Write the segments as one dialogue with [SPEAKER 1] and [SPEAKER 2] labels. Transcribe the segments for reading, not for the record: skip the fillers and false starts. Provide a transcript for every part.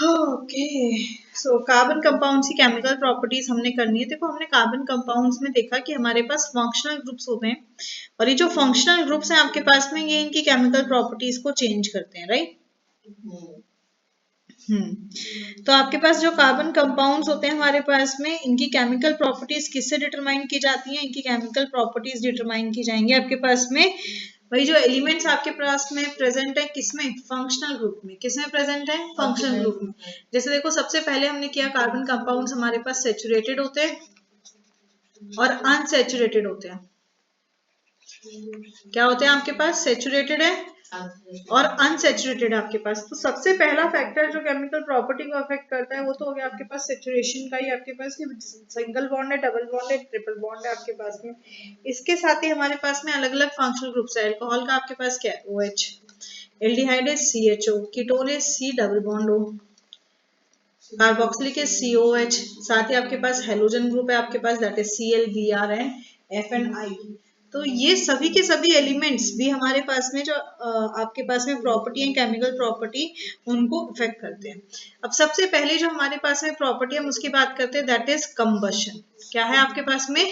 [SPEAKER 1] Okay, so carbon compounds की chemical properties हमने करनी है। देखो हमने कार्बन कंपाउंड्स में देखा कि हमारे पास फंक्शनल ग्रुप्स होते हैं और ये जो फंक्शनल ग्रुप्स हैं आपके पास में ये इनकी केमिकल प्रॉपर्टीज को चेंज करते हैं, राइट। तो आपके पास जो कार्बन कंपाउंड्स होते हैं हमारे पास में इनकी केमिकल प्रॉपर्टीज किससे डिटरमाइन की जाती हैं? इनकी केमिकल प्रॉपर्टीज डिटरमाइन की जाएंगी आपके पास में वही जो एलिमेंट्स आपके पास में प्रेजेंट है किसमें? फंक्शनल ग्रुप में। किसमें प्रेजेंट है? फंक्शनल ग्रुप में। जैसे देखो सबसे पहले हमने किया कार्बन कंपाउंड्स हमारे पास सैचुरेटेड होते हैं और अनसैचुरेटेड होते हैं। क्या होते हैं आपके पास? सैचुरेटेड है और अनसैचुरेटेड आपके पास। तो सबसे पहला फैक्टर जो केमिकल प्रॉपर्टी को अफेक्ट करता है वो तो हो गया आपके पास सैचुरेशन का ही। आपके पास सिंगल बॉन्ड है, डबल बॉन्ड है, ट्रिपल बॉन्ड है आपके पास में। इसके साथ ही हमारे पास में अलग अलग फंक्शनल ग्रुप्स है। अल्कोहल का आपके पास क्या है? OH, एल्डिहाइड है CHO, कीटोन है C double bond O, carboxylic है COH, साथ ही आपके पास हेलोजन ग्रुप है आपके पास that is Cl, Br and F and I। तो ये सभी के सभी एलिमेंट्स भी हमारे पास में जो आपके पास में प्रॉपर्टी है केमिकल प्रॉपर्टी उनको इफेक्ट करते हैं। अब सबसे पहले जो हमारे पास में प्रॉपर्टी हम उसकी बात करते हैं दैट इज कंबशन। क्या है आपके पास में?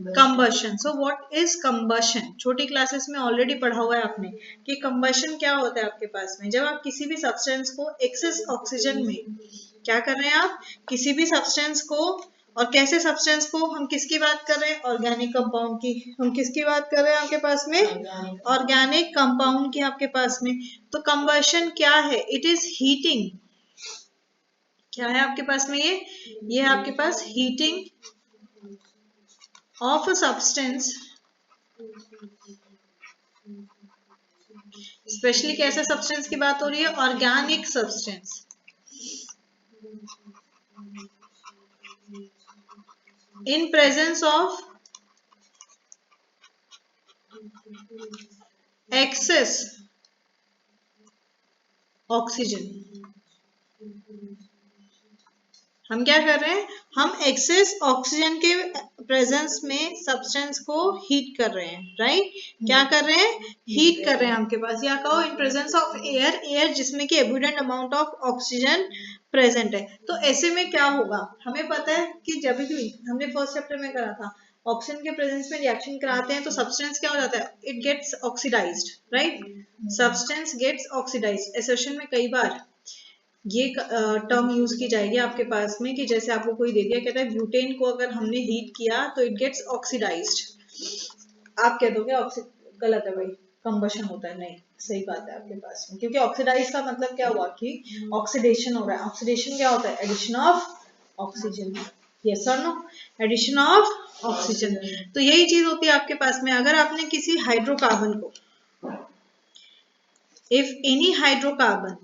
[SPEAKER 1] Combustion. So what is combustion? छोटी क्लासेस में ऑलरेडी पढ़ा हुआ है आपने कि कंबशन क्या होता है आपके पास में। जब आप किसी भी सब्सटेंस को एक्सेस ऑक्सीजन में क्या कर रहे हैं? आप किसी भी सब्सटेंस को, और कैसे सब्सटेंस को? हम किसकी बात कर रहे हैं? ऑर्गेनिक कंपाउंड की। हम किसकी बात कर रहे हैं आपके पास में? ऑर्गेनिक कंपाउंड की आपके पास में। तो कंबशन क्या है? It is heating. क्या है आपके पास में? ये है आपके पास heating of a substance, specially कैसे सब्सटेंस की बात हो रही है? Organic substance. In presence of excess oxygen. हम क्या कर रहे हैं? हम एक्सेस ऑक्सीजन के प्रेजेंस में सब्सटेंस को हीट कर रहे हैं, राइट। क्या कर रहे हैं? हीट कर रहे हैं आपके पास। या कहो इन प्रेजेंस ऑफ एयर, एयर जिसमें कि abundant amount of oxygen present है। तो ऐसे में क्या होगा? हमें पता है कि जब भी हमने फर्स्ट चैप्टर में करा था ऑक्सीजन के प्रेजेंस में रिएक्शन कराते हैं तो सब्सटेंस क्या हो जाता है? It gets oxidised, right. Substance gets oxidised. Association में कई बार ये टर्म यूज की जाएगी आपके पास में कि जैसे आपको कोई दे दिया, कहता है ब्यूटेन को अगर हमने हीट किया तो इट गेट्स ऑक्सीडाइज्ड। आप कह दोगे गलत है भाई, कंबशन होता है। नहीं, सही बात है आपके पास में, क्योंकि ऑक्सीडाइज का मतलब क्या हुआ कि ऑक्सीडेशन हो रहा है। ऑक्सीडेशन क्या होता है? Addition of oxygen. यस और नो? Addition of oxygen. तो यही चीज होती है आपके पास में। अगर आपने किसी हाइड्रोकार्बन को, if any hydrocarbon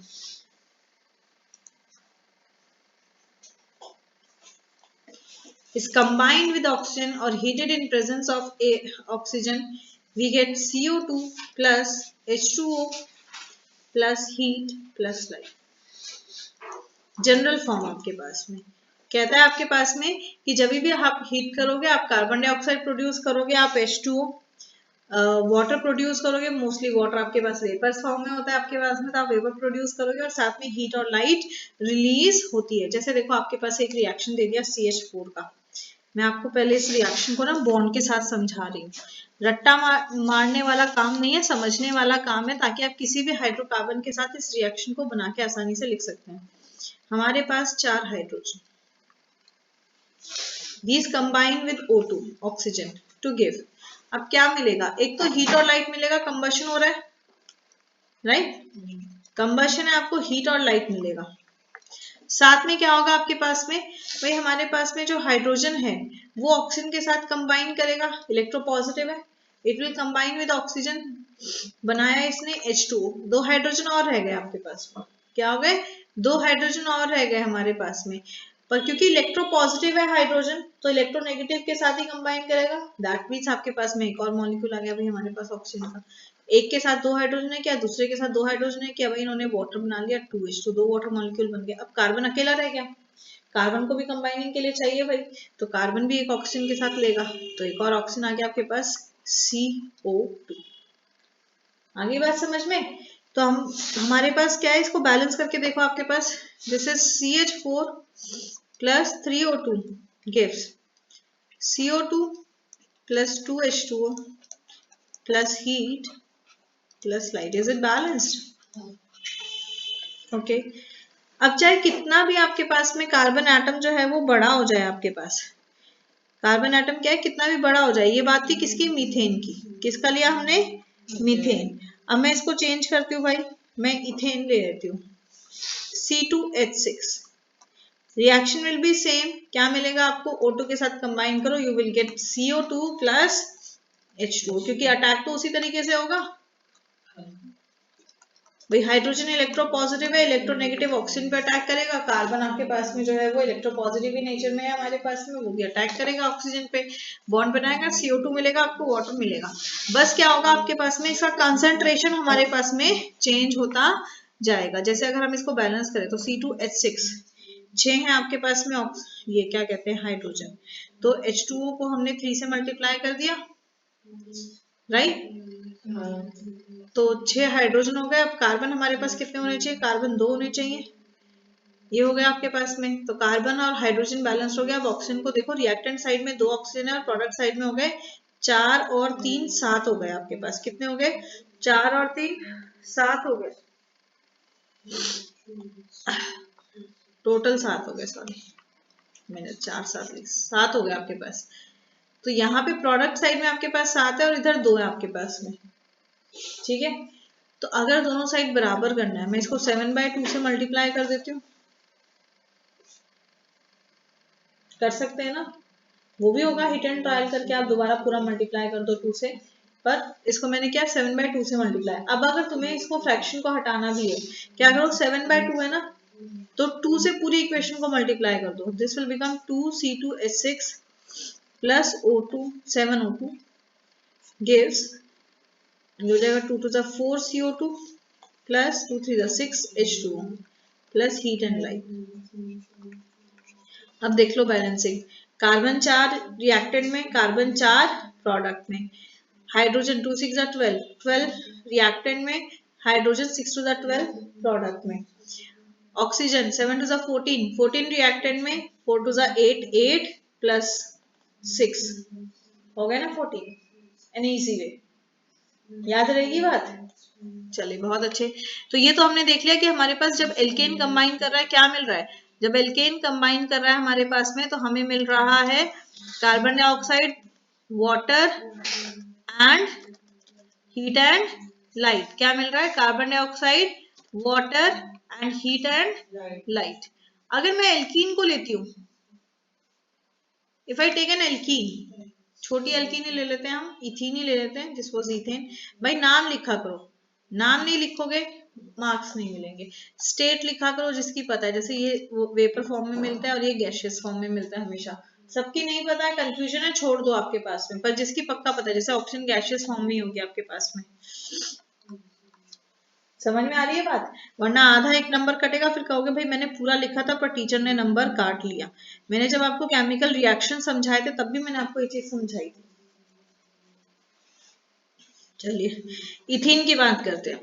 [SPEAKER 1] is combined with oxygen or heated in presence of oxygen, we get CO2 plus H2O plus heat plus light। General form आपके पास में कहता है आपके पास में कि जब भी आप हीट करोगे आप कार्बन डाइऑक्साइड प्रोड्यूस करोगे, आप H2O वाटर प्रोड्यूस करोगे। मोस्टली वाटर आपके पास वेपर फॉर्म में होता है आपके पास में, तो आप वेपर प्रोड्यूस करोगे और साथ में हीट और लाइट रिलीज होती है। जैसे देखो आपके पास एक रिएक्शन दे दिया CH4 का। मैं आपको पहले इस रिएक्शन को ना बॉन्ड के साथ समझा रही हूँ। रट्टा मारने वाला काम नहीं है, समझने वाला काम है, ताकि आप किसी भी हाइड्रोकार्बन के साथ इस रिएक्शन को बना के आसानी से लिख सकते हैं। हमारे पास 4 hydrogen, these combine with O2 oxygen to give. अब क्या मिलेगा? एक तो हीट और लाइट मिलेगा, कंबशन हो रहा है, राइट। कंबशन है, आपको हीट और लाइट मिलेगा। साथ में क्या होगा आपके पास में? भाई हमारे पास में जो हाइड्रोजन है वो ऑक्सीजन के साथ कंबाइन करेगा, इलेक्ट्रोपॉजिटिव है, it will combine with oxygen. बनाया इसने H2O, 2 हाइड्रोजन और रह गए आपके पास में। क्या हो गए? 2 हाइड्रोजन और रह गए हमारे पास में। पर क्योंकि इलेक्ट्रोपॉजिटिव है हाइड्रोजन तो इलेक्ट्रोनेगेटिव के साथ ही कंबाइन करेगा। दैट मीन्स आपके पास में एक और मॉलिक्यूल आ गया भाई हमारे पास ऑक्सीजन का। एक के साथ 2 हाइड्रोजन है क्या, दूसरे के साथ 2 हाइड्रोजन है क्या, भाई इन्होंने वाटर बना लिया 2H2, 2 वाटर मॉलिक्यूल बन गया। अब कार्बन अकेला रह गया, कार्बन को भी कंबाइनिंग के लिए चाहिए भाई, तो कार्बन भी एक ऑक्सीजन के साथ लेगा, तो एक और ऑक्सीजन आ गया आपके पास CO2। आगे बात समझ में? तो हमारे पास क्या है, इसको बैलेंस करके देखो आपके पास, this is CH4 plus 3O2 gives CO2 plus 2H2O plus heat plus light. Is it balanced? Okay. अब चाहे कितना भी आपके पास में कार्बन एटम जो है वो बड़ा हो जाए, आपके पास कार्बन एटम क्या है, कितना भी बड़ा हो जाए, ये बात थी किसकी, मीथेन की। किसका लिया हमने, मीथेन। अब मैं इसको चेंज करती हूँ भाई, मैं इथेन ले लेती हूँ, C2H6। Reaction will be same, क्या मिलेगा आपको, O2 के साथ कंबाइन करो, you will get CO2 plus H2, क्योंकि अटैक तो उसी तरीके से होगा भाई। हाइड्रोजन इलेक्ट्रोपॉजिटिव है, इलेक्ट्रोनेगेटिव ऑक्सीजन पे अटैक करेगा। कार्बन आपके पास में जो है वो इलेक्ट्रोपॉजिटिव ही नेचर में है हमारे पास में, वो भी अटैक करेगा ऑक्सीजन पे, बॉन्ड बनाएगा, CO2 मिलेगा आपको, वाटर मिलेगा। बस क्या होगा आपके पास में, इसका कंसंट्रेशन हमारे पास में चेंज होता जाएगा। जैसे अगर हम इसको बैलेंस करें तो C2H6 6 है आपके पास में, ये क्या कहते हैं, हाइड्रोजन। तो H2O को हमने 3 से मल्टीप्लाई कर दिया, राइट। तो 6 हाइड्रोजन हो गए। अब कार्बन हमारे पास कितने होने चाहिए, कार्बन 2 होने चाहिए, ये हो गया आपके पास में। तो कार्बन और हाइड्रोजन बैलेंस हो गया। अब ऑक्सीजन को देखो, रिएक्टेंट साइड में 2 ऑक्सीजन है और प्रोडक्ट साइड में हो गए 4 और 3 7 हो गए आपके पास। कितने हो गए, 4 और 3 7 हो गए, टोटल 7 हो गए, सॉरी मैंने 4 7 हो गए आपके पास। तो यहाँ पे प्रोडक्ट साइड में आपके पास 7 है और इधर 2 है आपके पास में, ठीक है। तो अगर दोनों साइड बराबर करना है, मैं इसको 7/2 से मल्टीप्लाई कर देती हूँ, कर सकते हैं ना, वो भी होगा। हिट एंड ट्रायल करके आप दोबारा पूरा मल्टीप्लाई कर दो 2 से, पर इसको मैंने क्या 7/2 से मल्टीप्लाई। अब अगर तुम्हें इसको फ्रैक्शन को हटाना भी है, क्या करो, 7/2 है ना, तो 2 से पूरी इक्वेशन को मल्टीप्लाई कर दो। This will become 2C2H6 plus O2 7O2 gives, हो जाएगा 2 to the 4 CO2 plus 2 3 the 6 H2O plus heat and light. अब देख लो बैलेंसिंग, कार्बन 4 रिएक्टेंट में, कार्बन 4 प्रोडक्ट में, हाइड्रोजन 2 6 12 12 रिएक्टेंट में, हाइड्रोजन 6 to the 12 प्रोडक्ट में, ऑक्सीजन 7 to the 14 14 रिएक्टेंट में, 4 to the 8 8 plus 6 हो गया ना 14, एन इजी वे, याद रहेगी बात। चलिए बहुत अच्छे। तो ये तो हमने देख लिया कि हमारे पास जब एल्केन कंबाइन कर रहा है क्या मिल रहा है, जब एल्केन कंबाइन कर रहा है हमारे पास में, तो हमें मिल रहा है carbon dioxide, water and heat and light. क्या मिल रहा है, carbon dioxide, water and heat and light. अगर मैं एल्कीन को लेती हूँ, if I take an alkene, छोटी एल्कीन ही ले लेते हैं हम, इथीन ही ले लेते हैं, दिस वाज इथेन। भाई नाम लिखा करो, नाम नहीं लिखोगे मार्क्स नहीं मिलेंगे। स्टेट लिखा करो जिसकी पता है, जैसे ये वेपर फॉर्म में मिलता है और ये गैशियस फॉर्म में मिलता है हमेशा। सबकी नहीं पता है, कंफ्यूजन है, छोड़ दो आपके पास में। पर जिसकी पक्का पता है, जैसे ऑक्सीजन गैशियस फॉर्म में ही होगी आपके पास में। समझ में आ रही है बात, वरना आधा एक नंबर कटेगा, फिर कहोगे भाई मैंने पूरा लिखा था पर टीचर ने नंबर काट लिया। मैंने जब आपको केमिकल रिएक्शन समझाए थे तब भी मैंने आपको ये चीज समझाई थी। चलिए इथीन की बात करते हैं।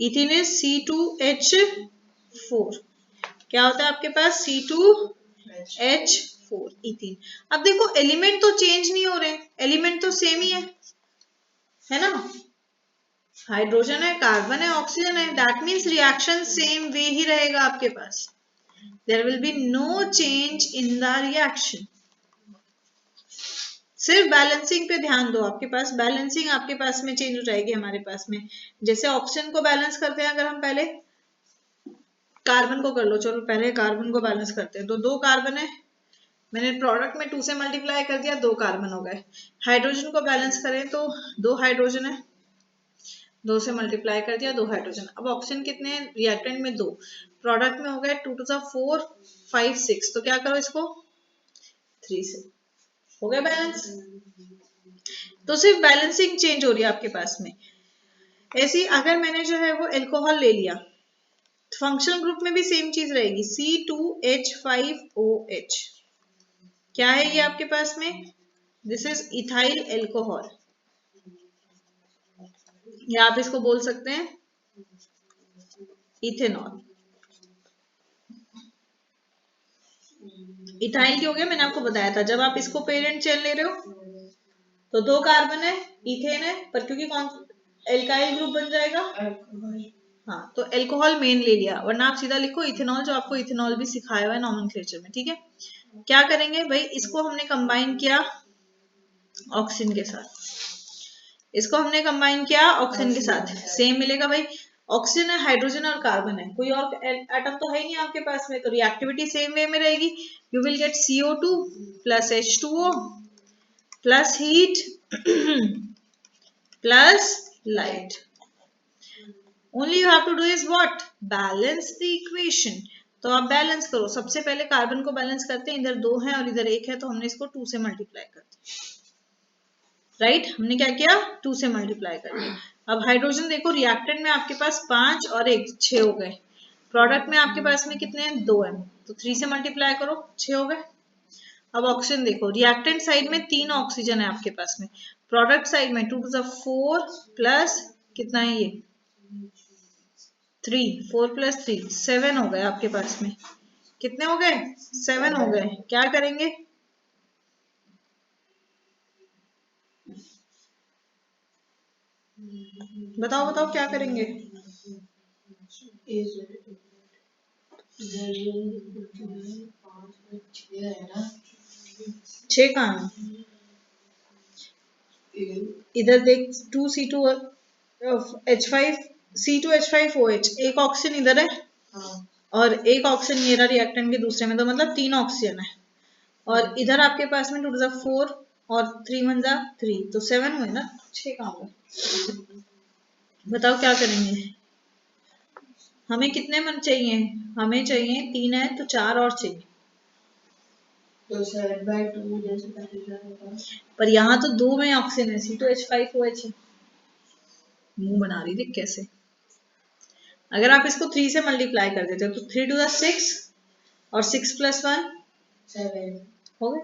[SPEAKER 1] Ethene is C2H4। क्या होता है आपके पास, C2H4 इथीन। अब देखो एलिमेंट तो चेंज नहीं हो रहे, एलिमेंट तो सेम ही है ना, हाइड्रोजन है, कार्बन है, ऑक्सीजन है, that means reaction same way ही रहेगा आपके पास। There will be no change in the reaction. सिर्फ बैलेंसिंग पे ध्यान दो, आपके पास बैलेंसिंग आपके पास में चेंज हो जाएगी हमारे पास में। जैसे ऑक्सीजन को बैलेंस करते हैं, अगर हम पहले कार्बन को कर लो, चलो पहले कार्बन को बैलेंस करते हैं। तो 2 कार्बन है, मैंने प्रोडक्ट में 2 से मल्टीप्लाई कर दिया, 2 कार्बन हो गए। हाइड्रोजन को बैलेंस करें तो 2 हाइड्रोजन है, 2 से मल्टीप्लाई कर दिया, 2 हाइड्रोजन। अब ऑक्सीजन कितने हैं, रिएक्टेंट में 2, प्रोडक्ट में हो गए 2 to the 4 5 6। तो क्या करो इसको 3 से, हो गया बैलेंस। तो सिर्फ बैलेंसिंग चेंज हो रही है आपके पास में। ऐसी अगर मैंने जो है वो एल्कोहल ले लिया, फंक्शनल ग्रुप में भी सेम चीज रहेगी, C2H5OH। क्या है ये आपके पास में, दिस इज इथाइल एल्कोहल। या आप इसको बोल सकते हैं इथेनॉल। इथाइल क्या हो गया, मैंने आपको बताया था, जब आप इसको पेरेंट चेन ले रहे हो तो 2 कार्बन है, इथेन है, पर क्योंकि कौन एल्काइल ग्रुप बन जाएगा, हाँ तो एल्कोहल मेन ले लिया, वरना आप सीधा लिखो इथेनॉल, जो आपको इथेनॉल भी सिखाया हुआ है नॉमेनक्लेचर में, ठीक है। क्या करेंगे भाई, इसको हमने कंबाइन किया ऑक्सीजन के साथ, इसको हमने कंबाइन किया ऑक्सीजन के साथ, सेम मिलेगा भाई, ऑक्सीजन है, हाइड्रोजन और कार्बन है, कोई और एटम तो है ही नहीं आपके पास में, तो रिएक्टिविटी सेम वे में रहेगी, you will get CO2 plus H2O plus heat plus light. Only you have to do is what, balance the equation. तो आप बैलेंस करो, सबसे पहले कार्बन को बैलेंस करते हैं, इधर 2 है और इधर 1 है, तो हमने इसको 2 से मल्टीप्लाई कर दिया, राइट हमने क्या किया, 2 से मल्टीप्लाई कर दिया। अब हाइड्रोजन देखो, रिएक्टेंट में आपके पास 5 और 1 6 हो गए, प्रोडक्ट में आपके पास में कितने हैं, 2 है, तो 3 से मल्टीप्लाई करो 6 हो गए। अब ऑक्सीजन देखो, रिएक्टेंट साइड में 3 ऑक्सीजन है आपके पास में, प्रोडक्ट साइड में 2 to the 4 प्लस कितना है ये 3, 4 प्लस 3 7 हो गए आपके पास में, कितने हो गए 7 हो गए। क्या करेंगे, बताओ बताओ क्या करेंगे, 6 कहाँ है? इधर देख 2C2H5 C2H5OH, एक ऑक्सीजन इधर है और एक ऑक्सीजन ये रहा रिएक्टेंट के दूसरे में, तो मतलब 3 ऑक्सीजन है, और इधर आपके पास में 2 to the 4 और 3 1 जा 3, तो 7 हुए ना, 6 कहाँ हुए, बताओ क्या करेंगे। हमें कितने मन चाहिए, हमें चाहिए 3 है तो 4 और चाहिए, तो 7/2 जैसे पहले क्या होगा, पर यहाँ तो 2 में ऑक्सीजन है, C2H5OH है, मुंह बना रही थी कैसे। अगर आप इसको 3 से मल्टीप्लाई कर देते हो तो 3 to the 6 और 6 + 1 7 हो गए।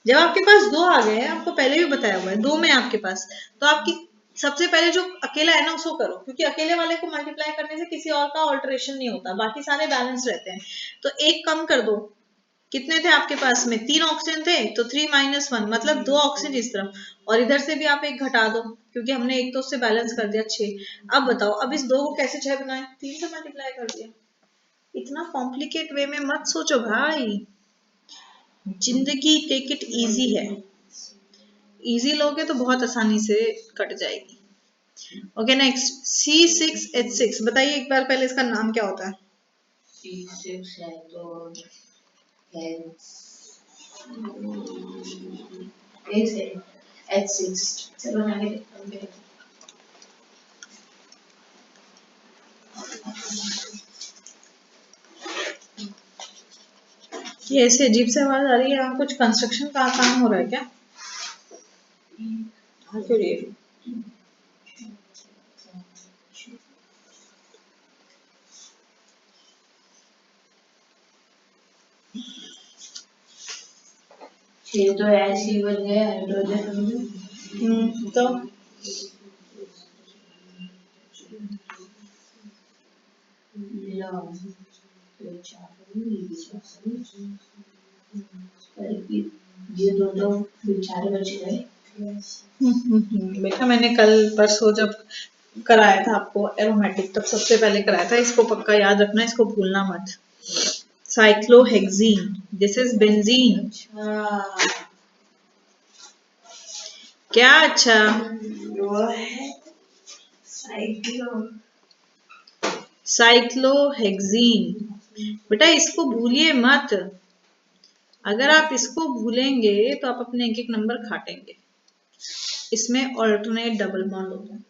[SPEAKER 1] जब आपके पास 2 आ गए, आपको पहले भी बताया हुआ है 2 में आपके पास, तो आपकी सबसे पहले जो अकेला है ना उसको करो, क्योंकि अकेले वाले को मल्टीप्लाई करने से किसी और का ऑल्टरेशन नहीं होता, बाकी सारे बैलेंस रहते हैं, तो एक कम कर दो। कितने थे आपके पास में, 3 ऑक्सीजन थे, तो 3 - 1 मतलब 2 ऑक्सीजन इस तरफ, और इधर से भी आप एक घटा दो, क्योंकि हमने एक तो उससे बैलेंस कर दिया 6। अब बताओ, अब इस 2 को कैसे 6 बनाए, 3 से मल्टीप्लाई कर दिया। इतना कॉम्प्लिकेट वे में मत सोचो भाई, जिंदगी टेक इट इजी है, इजी लोगे तो बहुत आसानी से कट जाएगी। ओके नेक्स्ट, C6H6, बताइए एक बार पहले इसका नाम क्या होता है। C6 है तो H6, चलो मैं ये ऐसे अजीब से आवाज आ रही है, यहाँ कुछ कंस्ट्रक्शन का काम हो रहा है क्या, हाँ क्यों रही है। ये तो ऐसे ही बन गया हाइड्रोजन, तो ये दोनों बेचारे बच गए। बेटा मैंने कल परसों जब कराया था आपको एरोमेटिक, तब सबसे पहले कराया था, इसको पक्का याद रखना, इसको भूलना मत। Cyclohexene, this is benzene. क्या अच्छा, साइक्लोहेक्सीन, बेटा इसको भूलिए मत, अगर आप इसको भूलेंगे तो आप अपने एक एक नंबर काटेंगे, इसमें ऑल्टरनेट डबल बॉन्ड होता है,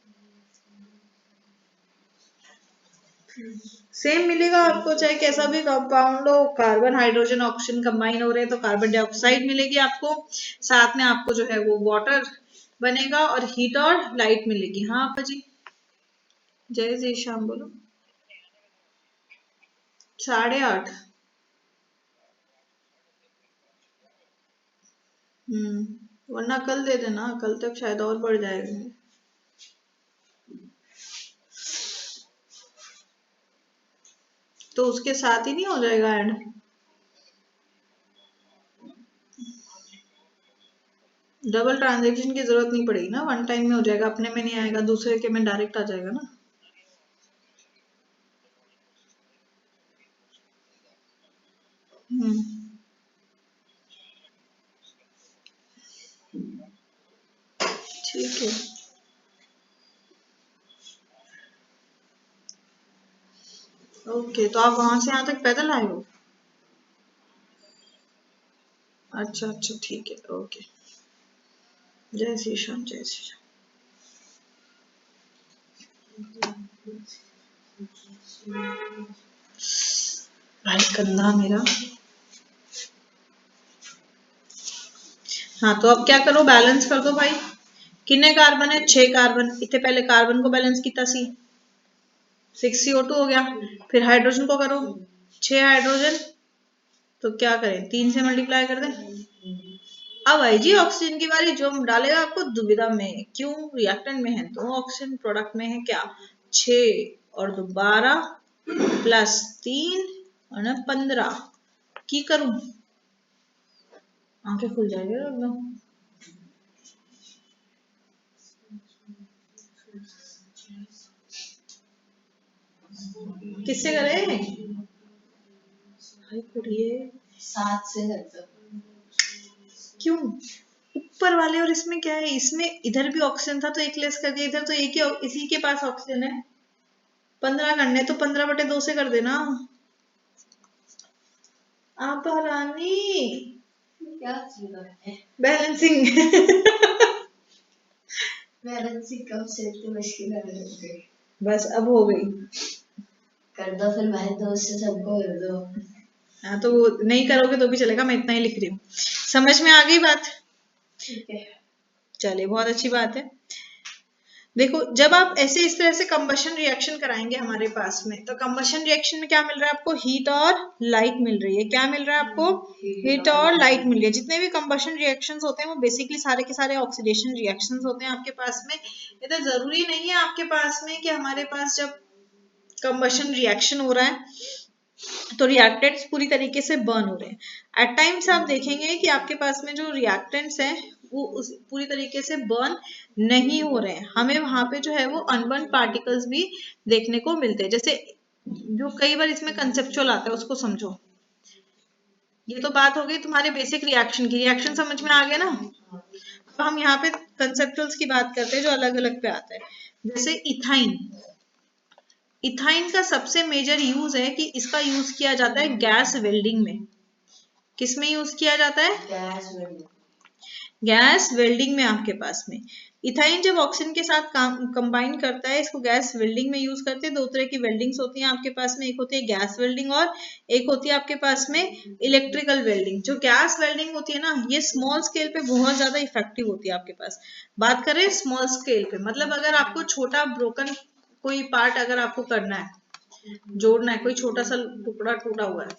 [SPEAKER 1] सेम मिलेगा आपको चाहे कैसा भी कंपाउंड हो, कार्बन हाइड्रोजन ऑक्सीजन कंबाइन हो रहे हैं तो कार्बन डाइऑक्साइड मिलेगी आपको, साथ में आपको जो है वो वाटर बनेगा और हीट और लाइट मिलेगी। हाँ आपा जी, जय जय श्याम बोलो। 8:30, वरना कल दे देना, कल तक शायद और बढ़ जाएगा। तो उसके साथ ही नहीं हो जाएगा ऐड? डबल ट्रांजेक्शन की जरूरत नहीं पड़ेगी ना, वन टाइम में हो जाएगा, अपने में नहीं आएगा, दूसरे के में डायरेक्ट आ जाएगा ना। ठीक है। ओके, तो आप वहां से यहाँ तक पैदल आए हो? अच्छा अच्छा, ठीक है, ओके। जय श्री श्याम, जय श्री श्याम। भाई कंधा मेरा। हाँ, तो अब क्या करो, बैलेंस कर दो भाई। कितने कार्बन है? 6 कार्बन। इतने पहले कार्बन को बैलेंस किया सी, 6 CO2 हो गया। फिर हाइड्रोजन को करो, 6 हाइड्रोजन। तो क्या करें, 3 से मल्टीप्लाई कर दें। अब आई जी ऑक्सीजन की बारी, जो हम डालेगा आपको दुविधा में, क्यों? रिएक्टेंट में है तो ऑक्सीजन, प्रोडक्ट में है क्या? 6 और 2 12 प्लस 3 और 15 की करूं, आंखें खुल जाएंगे एकदम। किससे करें? 7 से करते। क्यों? ऊपर वाले और इसमें क्या है, इसमें इधर भी ऑक्सीजन था तो एक लेस कर दिया, इधर तो एक ही, इसी के पास ऑक्सीजन है। 15 करने तो 15/2 से कर देना। आप रानी क्या है बैलेंसिंग। बैलेंसिंग कब से इतनी मुश्किल है? बस अब हो गई। कर दो फिर भाई, दोस्त से सबको कर दो। हाँ, तो वो नहीं करोगे तो भी चलेगा, मैं इतना ही लिख रही हूँ। समझ में आ गई बात? ठीक है, चलिए, बहुत अच्छी बात है। देखो, जब आप ऐसे इस तरह से कंबशन रिएक्शन कराएंगे हमारे पास में, तो कंबशन रिएक्शन में क्या मिल रहा है आपको? हीट और लाइट मिल रही है। क्या मिल रहा है आपको? हीट और लाइट मिल रही है। जितने भी कंबशन रिएक्शंस होते हैं वो बेसिकली सारे के सारे ऑक्सीडेशन रिएक्शंस होते हैं आपके पास में। इतना जरूरी नहीं है आपके पास में कि हमारे पास जब कंबशन रिएक्शन हो रहा है तो रिएक्टेंट्स पूरी तरीके से बर्न हो रहे हैं। एट टाइम्स आप देखेंगे कि आपके पास में जो रिएक्टेंट्स हैं वो पूरी तरीके से बर्न नहीं हो रहे हैं। हमें वहां पे जो है वो अनबर्न पार्टिकल्स भी देखने को मिलते हैं। जैसे जो कई बार इसमें कंसेप्चुअल आता है, उसको समझो। ये तो बात हो गई तुम्हारे बेसिक रिएक्शन की, रिएक्शन समझ में आ गया ना। अब हम यहाँ पे कंसेप्चुअल्स की बात करते हैं जो अलग अलग पे आता है। जैसे इथाइन, इथाइन का सबसे मेजर यूज है कि इसका यूज किया जाता है गैस वेल्डिंग में। किस में यूज किया जाता है? Gas welding. गैस वेल्डिंग में आपके पास में इथाइन जब ऑक्सीजन के साथ कंबाइन करता है, इसको गैस वेल्डिंग में यूज करते हैं। दो तरह की वेल्डिंग्स होती हैं आपके पास में, एक होती है गैस वेल्डिंग और एक होती है आपके पास में इलेक्ट्रिकल वेल्डिंग। जो गैस वेल्डिंग होती है ना, ये स्मॉल स्केल पे बहुत ज्यादा इफेक्टिव होती है आपके पास। बात करें स्मॉल स्केल पे, मतलब अगर आपको छोटा ब्रोकन कोई पार्ट अगर आपको करना है, जोड़ना है, कोई छोटा सा टुकड़ा टूटा हुआ है,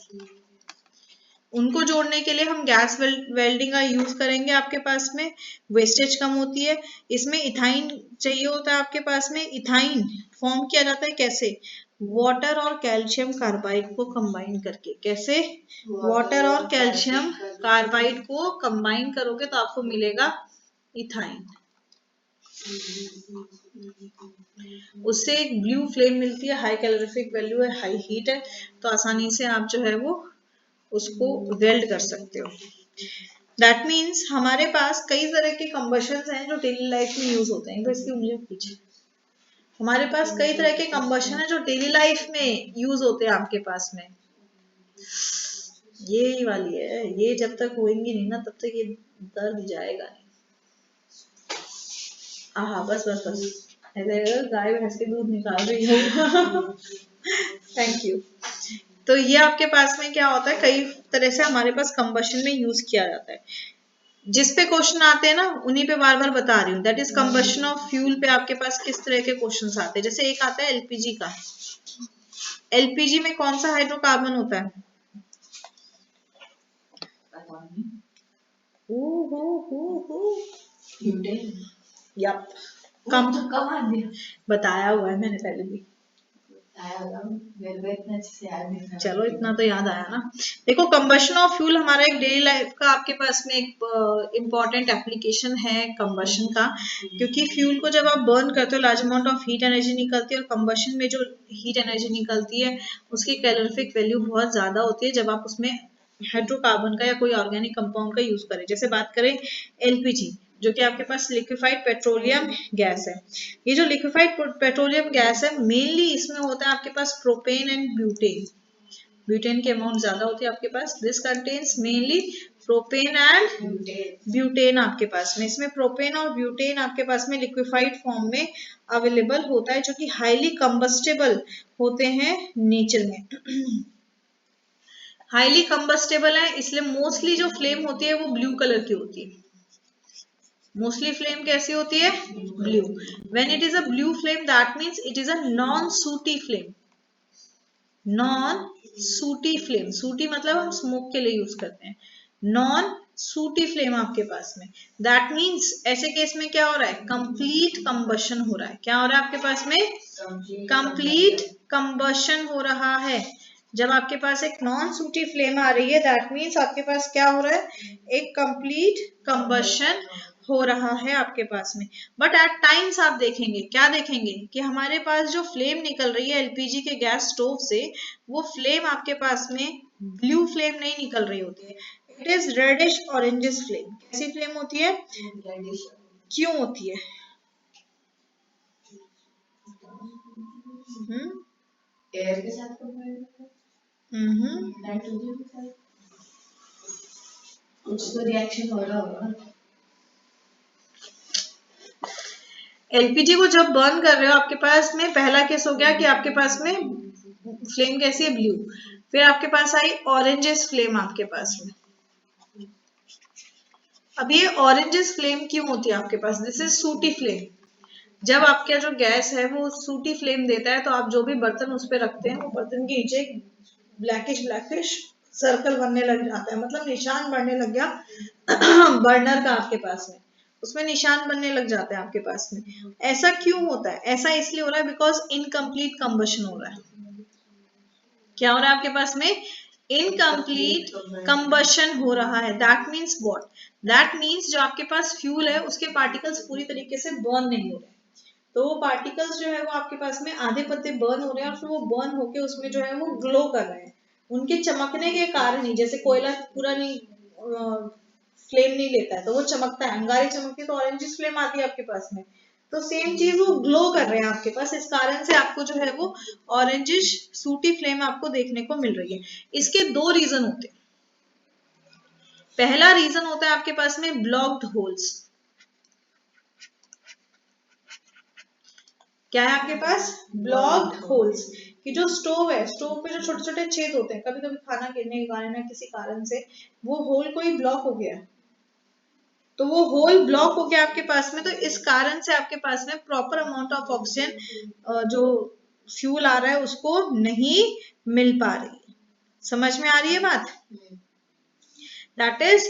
[SPEAKER 1] उनको जोड़ने के लिए हम गैस वेल्डिंग का यूज करेंगे आपके पास में। वेस्टेज कम होती है। इसमें इथाइन चाहिए होता है आपके पास में। इथाइन फॉर्म किया जाता है कैसे? वाटर और कैल्शियम कार्बाइड को कंबाइन करके। कैसे? वाटर और कैल्शियम कार्बाइड को कंबाइन करोगे तो आपको मिलेगा इथाइन। उससे एक ब्लू फ्लेम मिलती है, हाई कैलोरीफिक वैल्यू है, हाई हीट है, तो आसानी से आप जो है वो उसको वेल्ड कर सकते हो। दैट मीन्स हमारे पास कई तरह के कंबशंस हैं जो डेली लाइफ में यूज होते हैं। तो इसकी उंगलियों के पीछे हमारे पास कई तरह के कंबशन है जो डेली लाइफ में यूज होते हैं आपके पास में। ये वाली है, ये जब तक होएंगी नहीं ना तब तक ये दर्द जाएगा नहीं। हाँ, बस बस बस, गाय भैंस के दूध निकाल रही हूँ। Thank you. तो ये आपके पास में क्या होता है, कई तरह से हमारे पास कंबशन में यूज किया जाता है। जिस पे क्वेश्चन आते हैं ना उन्हीं पे बार बार बता रही हूँ। That is combustion of fuel पे आपके पास किस तरह के क्वेश्चंस आते हैं। जैसे एक आता है एलपीजी का। एलपीजी में कौन सा हाइड्रोकार्बन होता है? यप, कम बताया हुआ है मैंने पहले भी। चलो इतना तो याद आया ना। देखो कंबशन ऑफ फ्यूल हमारा एक डेली लाइफ का आपके पास में एक इम्पॉर्टेंट एप्लीकेशन है कंबशन का, क्योंकि फ्यूल को जब आप बर्न करते हो large amount of heat energy निकलती है, और कंबशन में जो हीट एनर्जी निकलती है उसकी कैलोरीफिक वैल्यू बहुत ज्यादा होती है जब आप उसमें हाइड्रोकार्बन का या कोई ऑर्गेनिक कंपाउंड का यूज करें। जैसे बात करें एलपीजी, जो कि आपके पास लिक्विफाइड पेट्रोलियम गैस है। ये जो लिक्विफाइड पेट्रोलियम गैस है मेनली इसमें होता है आपके पास प्रोपेन एंड ब्यूटेन। ब्यूटेन की अमाउंट ज्यादा होती है आपके पास। This contains mainly propane and butane आपके पास में। इसमें प्रोपेन और ब्यूटेन आपके पास में लिक्विफाइड फॉर्म में अवेलेबल होता है, जो कि हाईली कंबस्टेबल होते हैं नेचर में। हाईली कंबस्टेबल है, इसलिए मोस्टली जो फ्लेम होती है वो ब्लू कलर की होती है। मोस्टली फ्लेम कैसी होती है? Blue. When it is a blue flame that means it is a non sooty flame. Non sooty flame, sooty मतलब हम स्मोक के लिए यूज करते हैं। नॉन सूटी फ्लेम आपके पास में, दैट मीन्स ऐसे केस में क्या हो रहा है? कंप्लीट कंबशन हो रहा है। क्या हो रहा है आपके पास में? कंप्लीट कंबशन हो रहा है। जब आपके पास एक नॉन सूटी फ्लेम आ रही है दैट मीन्स आपके पास क्या हो रहा है? एक कंप्लीट कंबशन हो रहा है आपके पास में। बट एट टाइम्स आप देखेंगे, क्या देखेंगे कि हमारे पास जो फ्लेम निकल रही है एलपीजी के गैस स्टोव से, वो फ्लेम आपके पास में ब्लू फ्लेम नहीं निकल रही होती है। It is reddish orangish flame. कैसी फ्लेम होती है? क्यों होती है? एयर के साथ कुछ तो रिएक्शन हो रहा होगा। एलपीजी को जब बर्न कर रहे हो आपके पास में पहला केस हो गया कि आपके पास में फ्लेम कैसी है? ब्लू। फिर आपके पास आई ऑरेंजेस फ्लेम आपके पास में। अब ये ऑरेंजेस फ्लेम क्यों होती है आपके पास? This is sooty flame. जब आपका जो गैस है वो सूटी फ्लेम देता है तो आप जो भी बर्तन उस पर रखते हैं वो बर्तन के नीचे ब्लैकिश सर्कल बनने लग जाता है, मतलब निशान बनने लग गया बर्नर का आपके पास में, उसमें निशान बनने लग जाते हैं आपके पास में। ऐसा क्यों होता है? ऐसा इसलिए हो रहा है बिकॉज इनकम्प्लीट कंबशन हो रहा है। क्या हो रहा है आपके पास में? इनकम्प्लीट कंबशन हो रहा है। That means what? That means जो आपके पास फ्यूल है उसके पार्टिकल्स पूरी तरीके से बर्न नहीं हो रहे, तो वो पार्टिकल्स जो है वो आपके पास में आधे पत्ते बर्न हो रहे हैं और फिर वो बर्न होके उसमें जो है वो ग्लो कर रहे हैं। उनके चमकने के कारण ही, जैसे कोयला पूरा नहीं फ्लेम नहीं लेता है तो वो चमकता है, अंगारे चमकती है तो ऑरेंजिश फ्लेम आती है आपके पास में। तो सेम चीज वो ग्लो कर रहे हैं आपके पास, इस कारण से आपको जो है वो ऑरेंजिश सूटी फ्लेम आपको देखने को मिल रही है। इसके दो रीजन होते हैं। पहला रीजन होता है आपके पास में ब्लॉक्ड होल्स। क्या है आपके पास? Blocked holes. कि जो स्टोव है, स्टोव पे जो छोटे छोटे छेद होते हैं, कभी कभी खाना गिरने के कारण या किसी कारण से वो होल कोई ब्लॉक हो गया, तो वो होल ब्लॉक हो गया आपके पास में, तो इस कारण से आपके पास में प्रॉपर अमाउंट ऑफ ऑक्सीजन जो फ्यूल आ रहा है उसको नहीं मिल पा रही है। समझ में आ रही है बात? That is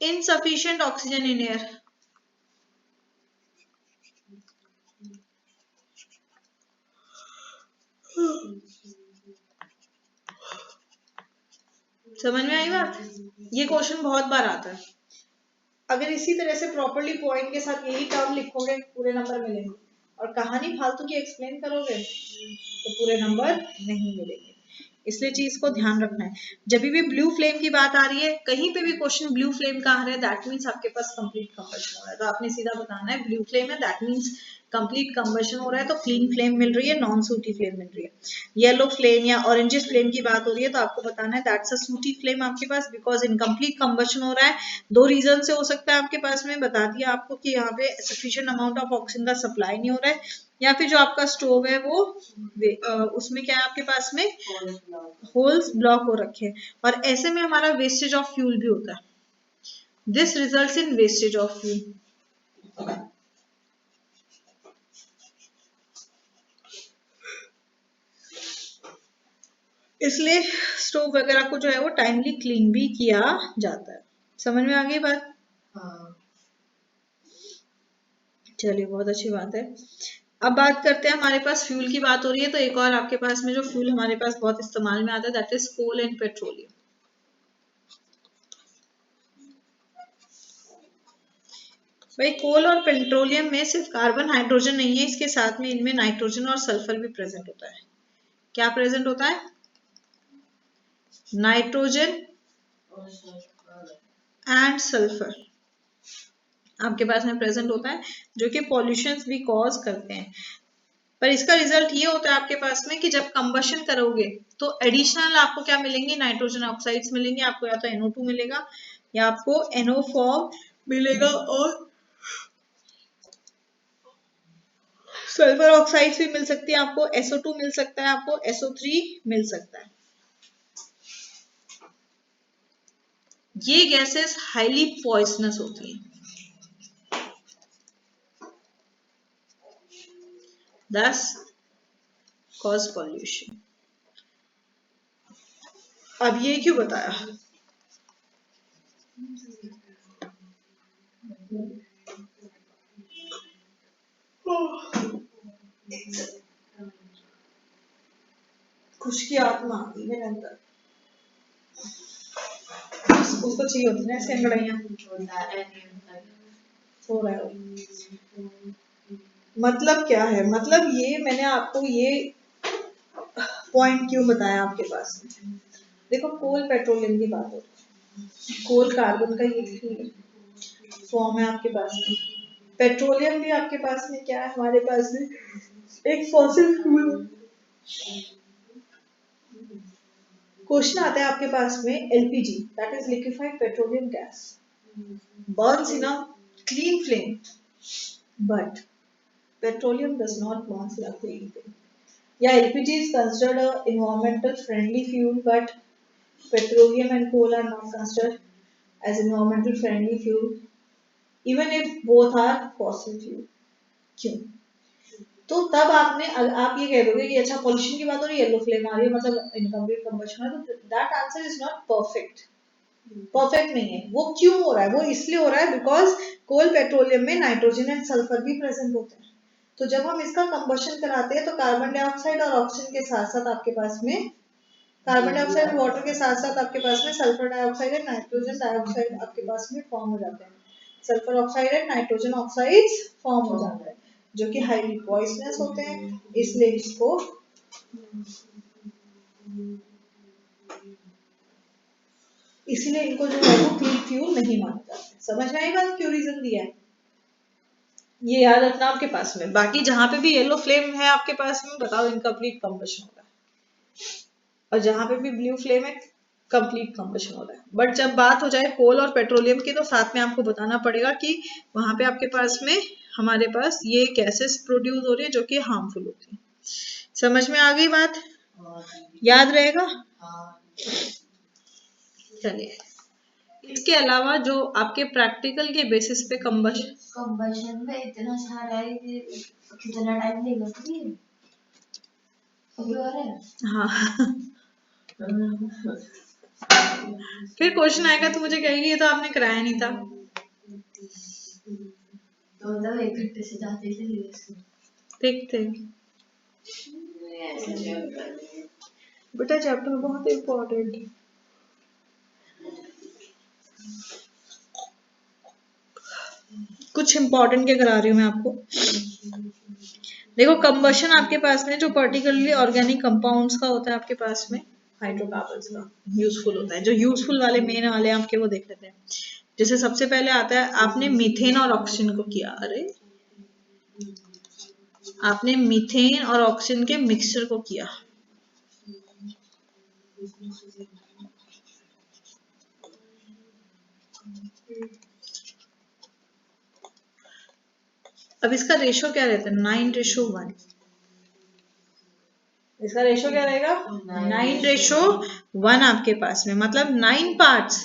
[SPEAKER 1] insufficient oxygen in air. समझ में आई बात? ये क्वेश्चन बहुत बार आता है। अगर इसी तरह से प्रॉपरली पॉइंट के साथ यही टर्म लिखोगे पूरे नंबर मिलेंगे, और कहानी फालतू की एक्सप्लेन करोगे तो पूरे नंबर नहीं मिलेंगे। इसलिए चीज को ध्यान रखना है। जब भी ब्लू फ्लेम की बात आ रही है, कहीं पे भी क्वेश्चन ब्लू फ्लेम का आ रहा है, दैट मीन्स आपके पास कंप्लीट कंबशन हो रहा है, तो आपने सीधा बताना है ब्लू फ्लेम है दैट मीन्स कंप्लीट कंबशन हो रहा है, तो क्लीन फ्लेम मिल रही है, नॉन सूटी फ्लेम मिल रही है। येलो फ्लेम या ऑरेंजिश फ्लेम की बात हो रही है तो आपको बताना है दैट्स अ सूटी फ्लेम आपके पास, बिकॉज इनकम्प्लीट कंबशन हो रहा है। दो रीजन से हो सकता है आपके पास में, बता दिया आपको कि यहाँ पे सफिशिएंट अमाउंट ऑफ ऑक्सीजन का सप्लाई नहीं हो रहा है, या फिर जो आपका स्टोव है वो उसमें क्या है आपके पास में होल्स ब्लॉक हो रखे हैं, और ऐसे में हमारा वेस्टेज ऑफ फ्यूल भी होता है। This results in wastage of fuel. इसलिए स्टोव वगैरह को जो है वो टाइमली क्लीन भी किया जाता है। समझ में आ गई बात? हाँ, चलिए बहुत अच्छी बात है। अब बात करते हैं, हमारे पास फ्यूल की बात हो रही है तो एक और आपके पास में जो फ्यूल हमारे पास बहुत इस्तेमाल में आता है that is coal and petroleum. भाई कोल और पेट्रोलियम में सिर्फ कार्बन हाइड्रोजन नहीं है, इसके साथ में इनमें नाइट्रोजन और सल्फर भी प्रेजेंट होता है। क्या प्रेजेंट होता है? नाइट्रोजन एंड सल्फर आपके पास में प्रेजेंट होता है, जो कि पॉल्यूशन भी कॉज करते हैं। पर इसका रिजल्ट ये होता है आपके पास में कि जब कंबशन करोगे तो एडिशनल आपको क्या मिलेंगी? नाइट्रोजन ऑक्साइड्स मिलेंगे आपको, या तो NO2 मिलेगा या आपको NO फॉर्म मिलेगा, और सल्फर ऑक्साइड्स भी मिल सकती है आपको, SO2 मिल सकता है आपको, SO3 मिल सकता है। ये गैसेस हाईली पॉइजनस होती हैं, thus cause pollution। अब ये क्यों बताया? खुश की आत्मा आ गई मेरे अंदर, उसको चाहिए होती है ऐसे अंगड़ाइयाँ हो रहा है। मतलब क्या है? मतलब ये मैंने आपको ये पॉइंट क्यों बताया आपके पास में? देखो कोल पेट्रोलियम की बात हो रही है, कोल कार्बन का ये फॉर्म है आपके पास में, पेट्रोलियम भी आपके पास में क्या है? हमारे पास में एक फॉसिल फ्यूल। क्वेश्चन आता है आपके पास में LPG that is liquefied petroleum gas burns in a clean flame, but petroleum does not burn in a clean flame. Yeah, LPG is considered a environmental friendly fuel, but petroleum and coal are not considered as environmental friendly fuel, even if both are fossil fuel। क्यों? तो तब आप ये कह दोगे कि अच्छा pollution की बात हो रही है, येलो फ्लेम आ रही है, मतलब इनकम्प्लीट कंबशन है, तो that answer is not perfect. Perfect नहीं है। वो क्यों हो रहा है? वो इसलिए हो रहा है बिकॉज कोल पेट्रोलियम में नाइट्रोजन एंड सल्फर भी प्रेजेंट होते हैं। तो जब हम इसका कंबशन कराते हैं तो कार्बन डाइऑक्साइड और ऑक्सीजन के साथ साथ आपके पास में कार्बन डाइऑक्साइड और वाटर के साथ साथ आपके पास में sulphur dioxide and nitrogen dioxide आपके पास में फॉर्म हो जाते हैं। Sulphur oxide and nitrogen oxides form हो जाते हैं, जो कि हाईली पॉइजनस होते हैं, इसलिए इसको इसीलिए इनको जो है वो क्लीन फ्यूल नहीं माना जाता। समझ में आएगा क्यों रीजन दिया है? ये याद रखना आपके पास में। बाकी जहां पे भी येलो फ्लेम है आपके पास में, बताओ इनकम्प्लीट कंबशन हो रहा है, और जहां पे भी ब्लू फ्लेम है कंप्लीट कंबशन हो रहा है। बट जब बात हो जाए कोल और पेट्रोलियम की तो साथ में आपको बताना पड़ेगा कि वहां पे आपके पास में हमारे पास ये गैसेस प्रोड्यूस हो रही है जो कि हार्मफुल होती है। समझ में आ गई बात? याद रहेगा? चलिए, इसके अलावा जो आपके प्रैक्टिकल के बेसिस पे कंबशन में इतना सारा है कि कितना टाइम लेगा हाँ फिर क्वेश्चन आएगा तो मुझे कहेगी ये तो आपने कराया नहीं था। तो मतलब 1 घंटे से जाते देखते बेटा चैप्टर बहुत इम्पोर्टेंट है। कुछ इम्पोर्टेंट क्या करा रही हूँ मैं आपको। देखो कंबशन आपके पास में जो पर्टिकुलरली ऑर्गेनिक कंपाउंड्स का होता है आपके पास में हाइड्रोकार्बन्स का यूजफुल होता है। जो यूजफुल वाले मेन वाले आपके वो देख लेते हैं। जैसे सबसे पहले आता है आपने मीथेन और ऑक्सीजन को किया, अरे आपने मीथेन और ऑक्सीजन के मिक्सचर को किया। अब इसका रेशो क्या रहता है? 9:1। इसका रेशो क्या रहेगा? 9:1 आपके पास में, मतलब 9 पार्ट्स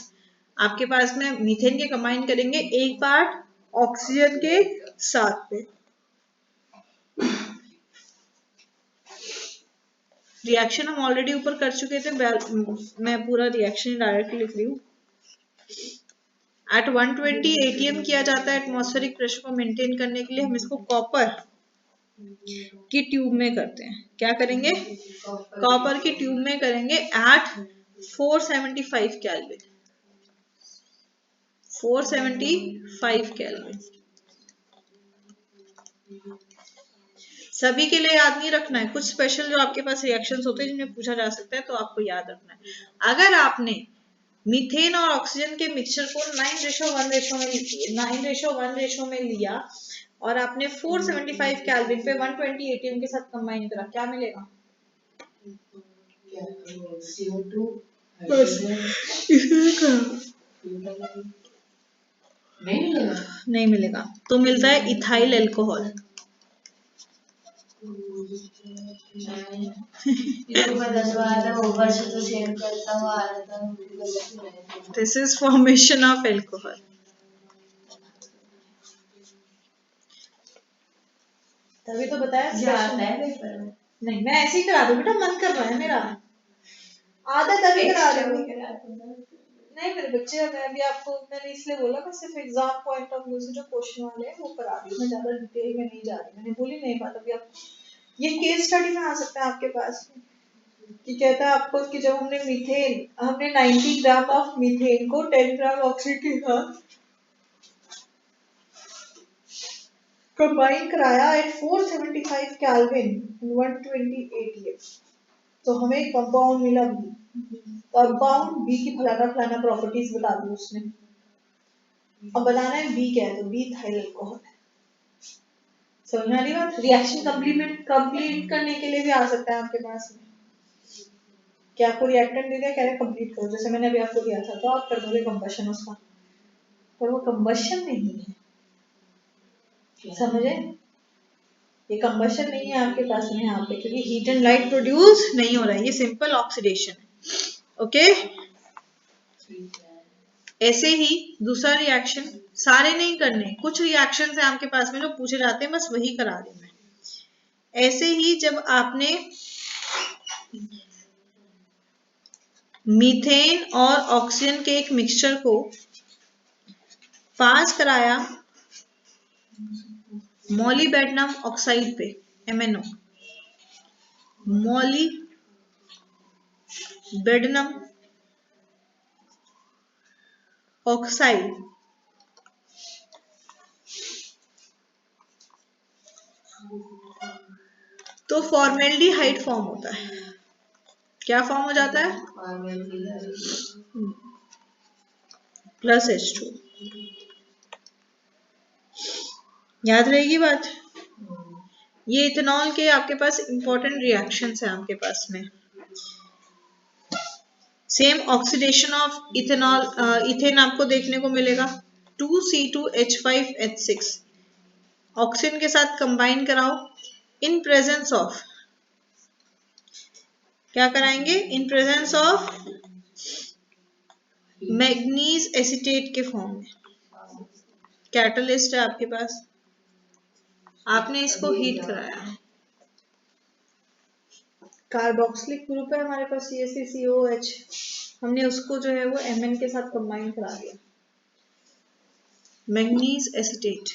[SPEAKER 1] आपके पास में मीथेन के कंबाइन करेंगे, 1 पार्ट ऑक्सीजन के साथ में। रिएक्शन हम ऑलरेडी ऊपर कर चुके थे, मैं पूरा रिएक्शन डायरेक्टली लिख रही हूँ। एट 120 ATM किया जाता है एटमॉस्फेरिक प्रेशर को मेंटेन करने के लिए। हम इसको कॉपर की ट्यूब में करते हैं। क्या करेंगे? कॉपर की ट्यूब में करेंगे एट 475 केल्विन। 475 केल्विन। सभी के लिए याद नहीं रखना है, कुछ स्पेशल जो आपके पास रिएक्शंस होते हैं जिन्हें पूछा जा सकता है तो आपको याद रखना है। अगर आपने मीथेन और ऑक्सीजन के मिक्सचर को 9:1 रेशो में लिया और आपने 475 केल्विन पे 120 एटीएम के साथ कंबाइन करा, क्या मिलेगा? CO2 नहीं मिलेगा। तो मिलता है ethyl alcohol. This is formation of alcohol. तभी तो बताया नहीं, मैं ऐसे ही करा दूं बेटा, मन कर रहा है मेरा, आधा तभी करा दूं। नहीं मेरे बच्चे, मैं भी आपको मैंने इसलिए बोला मैं सिर्फ एग्जाम पॉइंट ऑफ व्यू से जो क्वेश्चन वाले हैं वो करा रही हूँ, मैं ज्यादा डिटेल में नहीं जा रही। मैंने बोली नहीं बात अभी आप ये केस स्टडी में आ सकता है आपके पास कि कहता है आपको कि जब हमने 90 ग्राम ऑफ मीथेन को 10 ग्राम ऑक्सीजन के साथ कंबाइन कराया एट 475 केल्विन 120 एटीएम, तो हमें कंपाउंड मिला बी। कंपाउंड बी की फलाना फलाना प्रॉपर्टीज बता दी उसने। अब बताना है बी क्या है, तो बी इथाइल अल्कोहल है। समझ में आ रही बात? रिएक्शन कंप्लीट करने के लिए भी आ सकता है आपके पास में कि आपको रिएक्टेंट दे दिया, कह रहे कंप्लीट करो, जैसे मैंने अभी आपको दिया था, तो आप कर दोगे कंबशन उसका, पर वो कंबशन नहीं है। समझे? ये कंबशन नहीं है आपके पास में यहाँ पे, क्योंकि हीट एंड लाइट प्रोड्यूस नहीं हो रहा है, ये सिंपल ऑक्सीडेशन है। ओके, ऐसे ही दूसरा रिएक्शन, सारे नहीं करने, कुछ रिएक्शन है आपके पास में जो पूछे जाते हैं, बस वही करा रही हूं मैं। ऐसे ही जब आपने मीथेन और ऑक्सीजन के एक मिक्सचर को पास कराया मॉलिबेडनम ऑक्साइड पे, MnO, मॉलिबेडनम ऑक्साइड, तो फॉर्मेल्डिहाइड फॉर्म होता है। क्या फॉर्म हो जाता है? Plus H2। याद रहेगी बात? ये इथेनॉल के आपके पास इंपॉर्टेंट रिएक्शंस है आपके पास में। Same oxidation of ethanol, ethane आपको देखने को मिलेगा 2C2H5H6। ऑक्सीजन के साथ कंबाइन कराओ इन प्रेजेंस ऑफ, क्या कराएंगे? इन प्रेजेंस ऑफ मैग्नीज एसीटेट के फॉर्म में। कैटलिस्ट है आपके पास, आपने इसको हीट कराया, कार्बोक्सिलिक ग्रुप है हमारे पास CaCO2, हमने उसको जो है वो Mn के साथ कंबाइन करा दिया, मैग्नीज एसीटेट।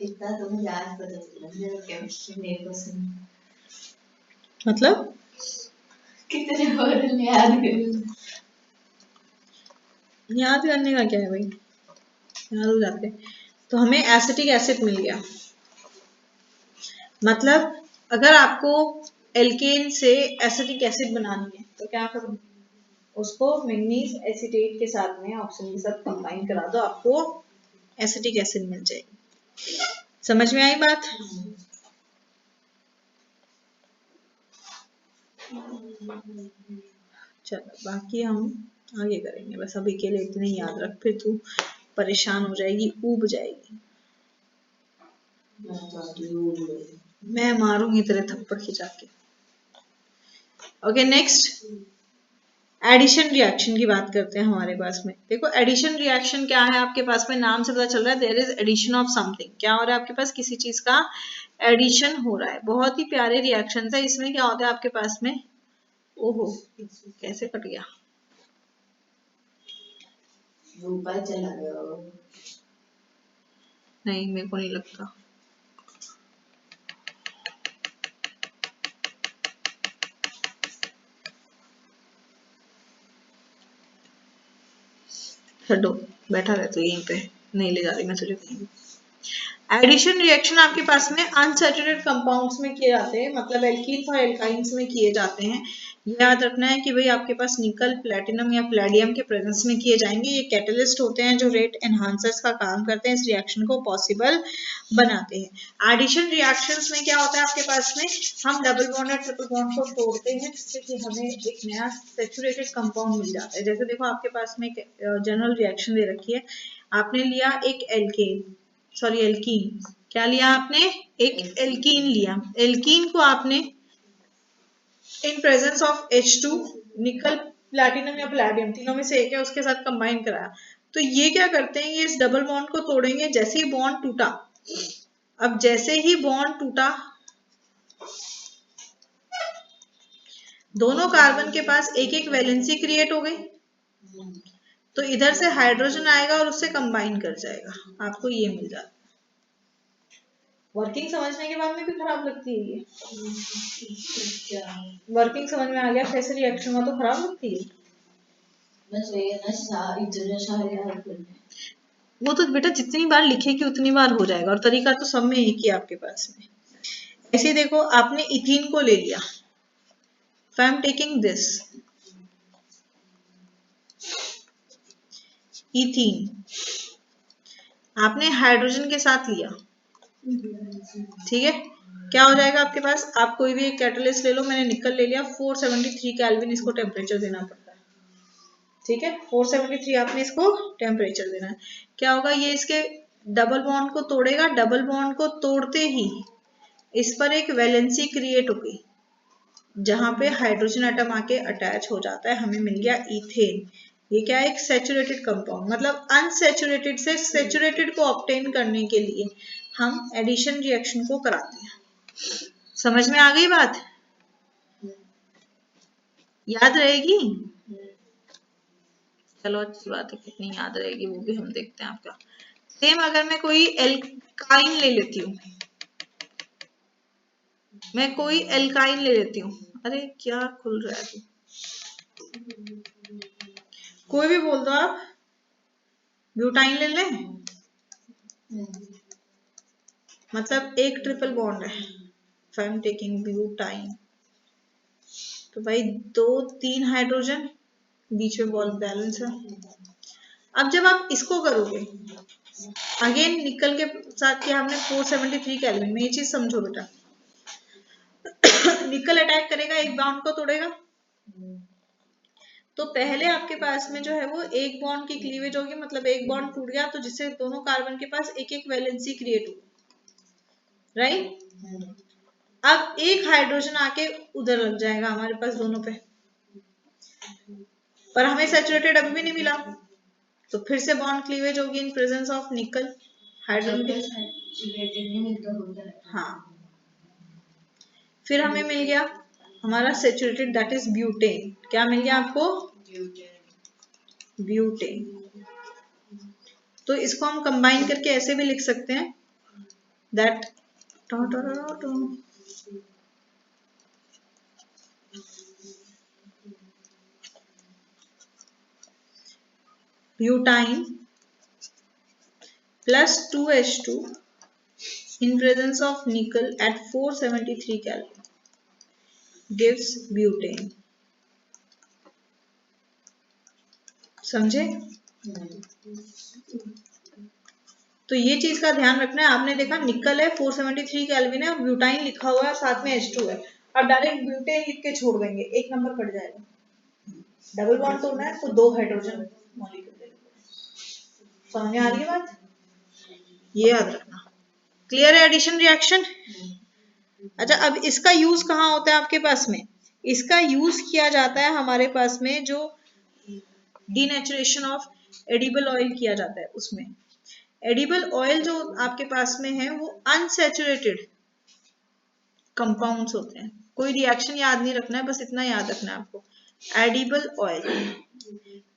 [SPEAKER 1] इतना तो मुझे आज पता चला, केमिस्ट्री मेरे को मतलब कितने वर्ड याद करने का क्या है भाई, याद हो जाते। तो हमें एसिटिक एसिड मिल गया, मतलब अगर आपको एल्केन से एसिटिक एसिड बनानी है तो क्या करूं, उसको मैग्नीज एसीटेट के साथ में ऑक्सीजन के साथ कंबाइन करा दो, आपको एसिटिक एसिड मिल जाएगी। समझ में आई बात? चलो बाकी हम आगे करेंगे, बस अभी के लिए इतने याद रख, फिर तू परेशान हो जाएगी, ऊब जाएगी। मैं मारूंगी तेरे थप्पड़ खिंचा के। ओके, नेक्स्ट एडिशन रिएक्शन की बात करते हैं हमारे पास में। देखो एडिशन रिएक्शन क्या है आपके पास में, नाम से पता चल रहा है there is addition of something. क्या हो रहा है आपके पास? किसी चीज का एडिशन हो रहा है। बहुत ही प्यारे रिएक्शन है। इसमें क्या होता है आपके पास में, ओहो कैसे कट गया,
[SPEAKER 2] रूपा चला गया
[SPEAKER 1] नहीं, मेरे को नहीं लगता। छोड़ो, बैठा रहे तो यहीं पे, नहीं ले जा रही मैं तुझे कहीं। एडिशन रिएक्शन आपके पास में अनसैचुरेटेड कंपाउंड्स में किए जाते हैं, मतलब एल्कीन्स और एल्काइंस में किए जाते हैं। याद रखना है कि भाई आपके पास निकल, प्लेटिनम या प्लेडियम के प्रेजेंस में किए जाएंगे। ये कैटलिस्ट होते हैं जो रेट एनहांसर्स का काम करते हैं, इस रिएक्शन को पॉसिबल बनाते हैं। एडिशन रिएक्शंस में क्या होता है आपके पास में, हम डबल बॉन्ड और ट्रिपल बॉन्ड को तोड़ते हैं जिससे कि हमें एक नया सैचुरेटेड कंपाउंड मिल जाता है। जैसे देखो आपके पास में एक जनरल रिएक्शन दे रखी है, आपने लिया एक एल्कीन, क्या लिया आपने, एक एल्कीन लिया। एल्कीन को आपने इन प्रेजेंस ऑफ H2, निकल, प्लैटिनम या प्लैडियम, तीनों में से एक है, उसके साथ कंबाइन कराया। तो ये क्या करते हैं, ये इस डबल बॉन्ड को तोड़ेंगे। जैसे ही बॉन्ड टूटा, अब जैसे ही बॉन्ड टूटा, दोनों कार्बन के पास एक एक वैलेंसी क्रिएट हो गई। तो इधर से हाइड्रोजन आएगा और उससे कंबाइन कर जाएगा, आपको ये मिल जाता है। वर्किंग समझने के बाद में भी खराब लगती है ये, वर्किंग समझ में आ गया कैसे रिएक्शन हुआ तो खराब लगती है। वो तो बेटा जितनी बार लिखेगी उतनी बार हो जाएगा, और तरीका तो सब में एक ही आपके पास में। ऐसे देखो आपने इथीन को ले लिया, if I am taking this ethene, आपने हाइड्रोजन के साथ लिया, ठीक है, क्या हो जाएगा आपके पास, आप कोई भी एक कैटलिस्ट ले लो, मैंने निकल ले लिया, 473 केल्विन इसको टेम्परेचर देना पड़ता है, ठीक है, 473 आपने इसको टेम्परेचर देना है। क्या होगा, ये इसके डबल बॉन्ड को तोड़ेगा, डबल बॉन्ड को तोड़ते ही इस पर एक वैलेंसी क्रिएट हो गई, जहां पे हाइड्रोजन एटम आके अटैच हो जाता है, हमें मिल गया इथेन। ये क्या है, एक सैचुरेटेड कंपाउंड, मतलब अनसैचुरेटेड से सैचुरेटेड को ऑब्टेन करने के लिए हम एडिशन रिएक्शन को कराते हैं। समझ में आ गई बात, याद रहेगी, चलो अच्छी बात है, कितनी याद रहेगी वो भी हम देखते हैं आपका। सेम अगर मैं कोई एल्काइन ले लेती हूँ, मैं कोई एल्काइन ले लेती हूँ, अरे क्या खुल रहा है तू, कोई भी बोल दो आप, ब्यूटाइन ले लें, मतलब एक ट्रिपल बॉन्ड है, if I am taking butyne, तो भाई 2-3 हाइड्रोजन, बीच में बॉल बैलेंस है। अब जब आप इसको करोगे, अगेन निकल के साथ किया हमने 473 केल्विन में, ये चीज समझो बेटा, निकल अटैक करेगा, एक बॉन्ड को तोड़ेगा, तो पहले आपके पास में जो है वो एक बॉन्ड की क्लीवेज होगी, मतलब एक बॉन्ड टूट गया तो जिससे दोनों कार्बन के पास एक एक वैलेंसी क्रिएट हो, राइट। अब एक हाइड्रोजन आके उधर लग जाएगा हमारे पास दोनों पे, पर हमें सैचुरेटेड अभी भी नहीं मिला, तो फिर से बॉन्ड क्लीवेज होगी इन प्रेजेंस ऑफ निकल, हाइड्रोजन के, हाँ, फिर हमें मिल गया हमारा सैचुरेटेड, दैट इज ब्यूटेन। क्या मिल गया आपको, ब्यूटेन। तो इसको हम कंबाइन करके ऐसे भी लिख सकते हैं, that butyne plus 2H2 in presence of nickel at 473 Kelvin gives butane। समझे, तो ये चीज का ध्यान रखना है। आपने देखा निकल है 473 केल्विन है और ब्यूटाइन लिखा हुआ है, साथ में H2 है, अब डायरेक्ट ब्यूटेन लिख के छोड़ देंगे, एक नंबर कट जाएगा। डबल बॉन्ड तोड़ना है तो 2 हाइड्रोजन मॉलिक्यूल ले लेंगे। समझ में आ रही है बात, ये याद रखना। क्लियर है एडिशन रिएक्शन। अच्छा, अब इसका यूज कहाँ होता है आपके पास में, इसका यूज किया जाता है हमारे पास में जो डीनेचुरेशन ऑफ एडिबल ऑयल किया जाता है, उसमें एडिबल ऑयल जो आपके पास में है वो अनसैचुरेटेड कंपाउंड्स होते हैं। कोई रिएक्शन याद नहीं रखना है, बस इतना याद रखना है आपको, एडिबल ऑयल,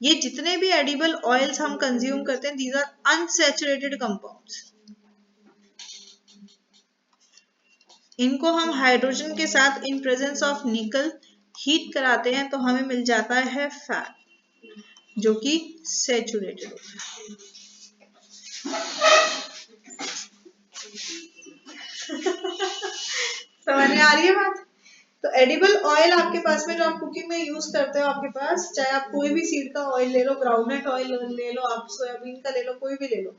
[SPEAKER 1] ये जितने भी एडिबल ऑयल्स हम कंज्यूम करते हैं, दीज आर अनसैचुरेटेड कंपाउंड्स। इनको हम हाइड्रोजन के साथ इन प्रेजेंस ऑफ निकल हीट कराते हैं तो हमें मिल जाता है फैट जो कि सैचुरेटेड होता है। समझ में आ रही है बात? तो एडिबल ऑयल आपके पास में जो आप कुकिंग में यूज करते हो, आपके पास चाहे आप कोई भी सीड का ऑयल ले लो, ग्राउंडनट ऑयल ले लो, आप सोयाबीन का ले लो, कोई भी ले लो,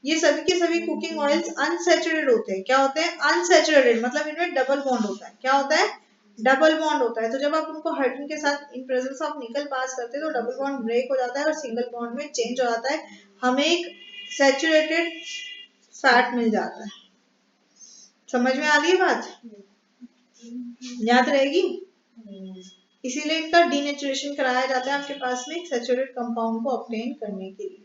[SPEAKER 1] ये सभी के सभी कुकिंग ऑयल्स अनसैचुरेटेड होते हैं। क्या होते हैं? अनसैचुरेटेड, मतलब इनमें डबल बॉन्ड होता है। क्या होता है? डबल बॉन्ड होता है। तो जब आप उनको हाइड्रोजन के साथ इन प्रेजेंस ऑफ निकल पास करते हैं तो डबल बॉन्ड ब्रेक हो जाता है और सिंगल बॉन्ड में चेंज हो जाता है, हमें एक सैचुरेटेड फैट मिल जाता है। समझ में आ रही है बात? याद रहेगी? इसीलिए इनका डीनेचुरेशन कराया जाता है आपके पास में सैचुरेटेड कंपाउंड को ऑब्टेन करने के लिए।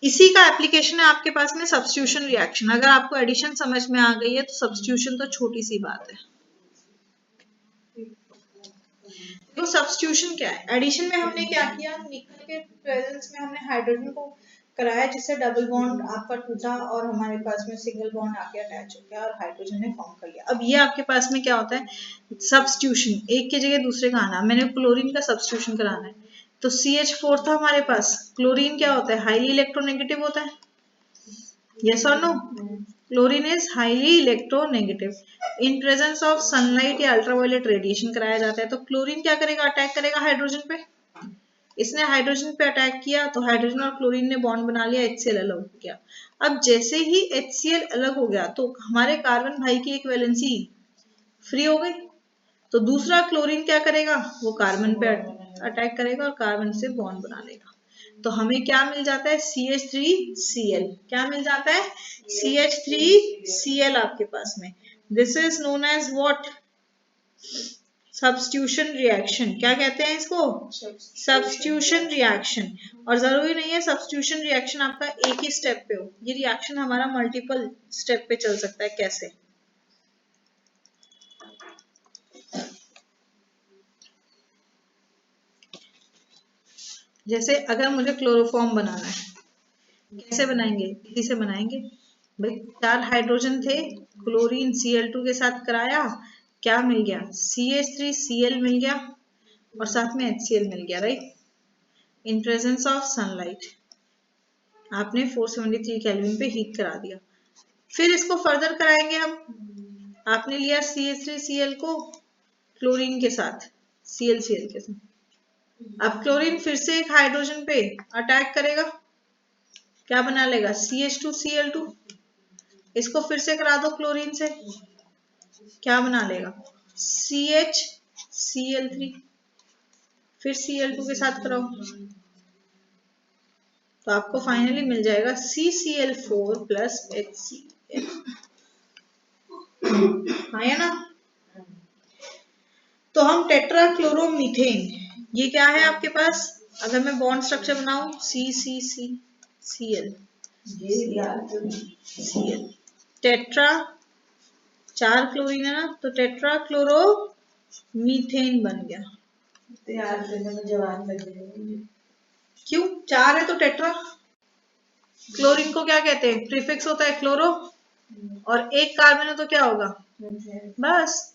[SPEAKER 1] इसी का एप्लीकेशन है आपके पास में सब्स्टिट्यूशन रिएक्शन। अगर आपको एडिशन समझ में आ गई है तो सब्स्टिट्यूशन तो छोटी सी बात है। तो सब्स्टिट्यूशन क्या है? एडिशन में हमने क्या किया, निकल के प्रेजेंस में हमने हाइड्रोजन को कराया जिससे डबल बॉन्ड आपका टूटा और हमारे पास में सिंगल बॉन्ड आके अटैच हो गया और हाइड्रोजन ने फॉर्म कर लिया। अब ये आपके पास में क्या होता है? सब्स्टिट्यूशन, एक की जगह दूसरे का आना। मैंने क्लोरीन का सब्स्टिट्यूशन कराना है तो CH4 था हमारे पास, क्लोरीन क्या होता है? हाईली इलेक्ट्रोनेगेटिव होता है। यस और no? Chlorine is highly electronegative. In presence of sunlight या अल्ट्रावायलेट रेडिएशन कराया जाता है। तो क्लोरीन क्या करेगा? अटैक करेगा हाइड्रोजन पे। इसने हाइड्रोजन पे अटैक किया तो हाइड्रोजन और क्लोरीन ने बॉन्ड बना लिया, HCl अलग हो गया। अब जैसे ही HCl अलग हो गया तो हमारे कार्बन भाई की एक वैलेंसी फ्री हो गई। तो दूसरा क्लोरीन क्या करेगा? वो कार्बन पे अटैक करेगा और कार्बन से बॉन्ड बना लेगा। तो हमें क्या मिल जाता है? CH3Cl। क्या मिल जाता है? CH3Cl आपके पास में। This is known as what? Substitution reaction. क्या कहते हैं इसको? Substitution reaction. और जरूरी नहीं है सब्स्टिट्यूशन रिएक्शन आपका एक ही स्टेप पे हो, ये रिएक्शन हमारा मल्टीपल स्टेप पे चल सकता है। कैसे? जैसे अगर मुझे क्लोरोफॉर्म बनाना है, कैसे बनाएंगे? इसी से बनाएंगे भाई। 4 हाइड्रोजन थे, क्लोरीन Cl2 के साथ कराया, क्या मिल गया? CH3Cl मिल गया और साथ में HCl मिल गया, right? In presence of sunlight आपने 473 केल्विन पे हीट करा दिया। फिर इसको फर्दर कराएंगे हम। आपने लिया CH3Cl को क्लोरीन के साथ, ClCl के साथ। अब क्लोरीन फिर से एक हाइड्रोजन पे अटैक करेगा, क्या बना लेगा? CH2Cl2। इसको फिर से करा दो क्लोरीन से, क्या बना लेगा? CHCl3। फिर Cl2 के साथ कराओ तो आपको फाइनली मिल जाएगा CCl4 प्लस HCl। हाँ है ना? तो हम टेट्राक्लोरोमीथेन, ये क्या है आपके पास? अगर मैं बॉन्ड स्ट्रक्चर बनाऊं CCCCl, Cl, टेट्रा, 4 क्लोरीन है ना, तो टेट्राक्लोरोमीथेन बन गया। क्यों? 4 है तो टेट्रा। क्लोरीन को क्या कहते हैं? प्रीफिक्स होता है क्लोरो, और एक कार्बन है तो क्या होगा? बस,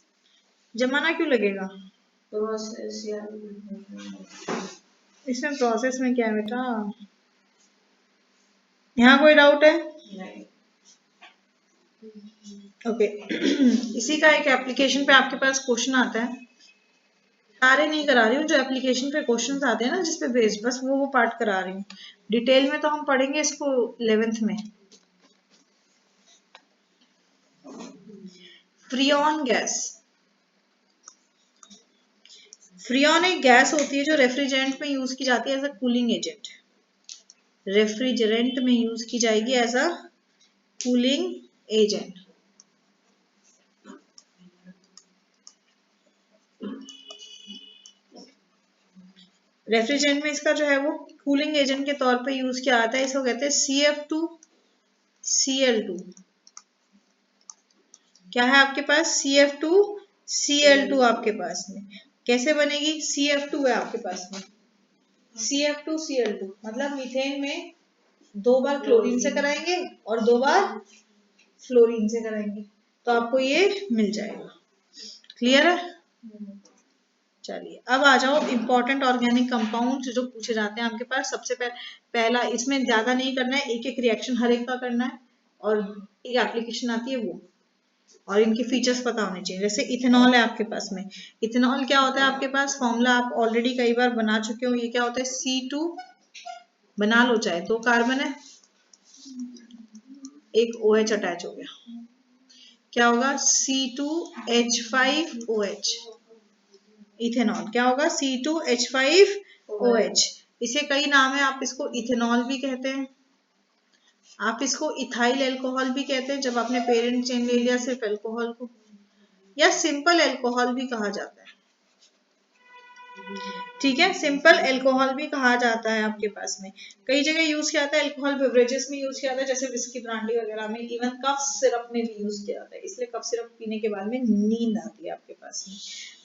[SPEAKER 1] जमाना क्यों लगेगा? इसमें प्रोसेस में क्या है बेटा? यहाँ कोई डाउट है? ओके। इसी का एक एप्लीकेशन पे आपके पास क्वेश्चन आता है, सारे नहीं करा रही हूँ, जो एप्लीकेशन पे क्वेश्चंस आते हैं ना जिसपे बेस्ड, बस वो पार्ट करा रही हूँ। डिटेल में तो हम पढ़ेंगे इसको 11th में। Freon gas. फ्रियॉन एक गैस होती है जो रेफ्रिजरेंट में यूज की जाती है as a cooling agent. Refrigerant में यूज की जाएगी as a cooling agent. Refrigerant में इसका जो है वो कूलिंग एजेंट के तौर पे यूज किया जाता है। इसको कहते हैं CF2Cl2। क्या है आपके पास? CF2Cl2 आपके पास में। कैसे बनेगी? CF2 है आपके पास में, CF2Cl2, मतलब मीथेन में 2 बार क्लोरीन से कराएंगे और 2 बार फ्लोरीन से कराएंगे, तो आपको ये मिल जाएगा। क्लियर है? चलिए अब आ जाओ इंपॉर्टेंट ऑर्गेनिक कंपाउंड जो पूछे जाते हैं आपके पास। सबसे पहला, इसमें ज्यादा नहीं करना है, एक एक रिएक्शन हर एक का करना है और एक एप्लीकेशन आती है वो, और इनके फीचर्स पता होने चाहिए। जैसे इथेनॉल है आपके पास में, इथेनॉल क्या होता है आपके पास, फॉर्मूला आप ऑलरेडी कई बार बना चुके हो। ये क्या होता है? C2, बना लो चाहे, 2 कार्बन है, एक OH अटैच हो गया, क्या होगा? C2H5OH। इथेनॉल क्या होगा? C2H5OH। इसे कई नाम है, आप इसको इथेनॉल भी कहते हैं, आप इसको इथाइल एल्कोहल भी कहते हैं जब आपने पेरेंट चेन ले लिया सिर्फ एल्कोहल को, या सिंपल एल्कोहल भी कहा जाता है। ठीक है, सिंपल एल्कोहल भी कहा जाता है आपके पास में। कई जगह यूज किया जाता है, एल्कोहल बेवरेजेस में यूज किया जाता है, जैसे विस्की ब्रांडी वगैरह में, इवन कफ सिरप में भी यूज किया जाता है, इसलिए कफ सिरप पीने के बाद में नींद आती है आपके पास में।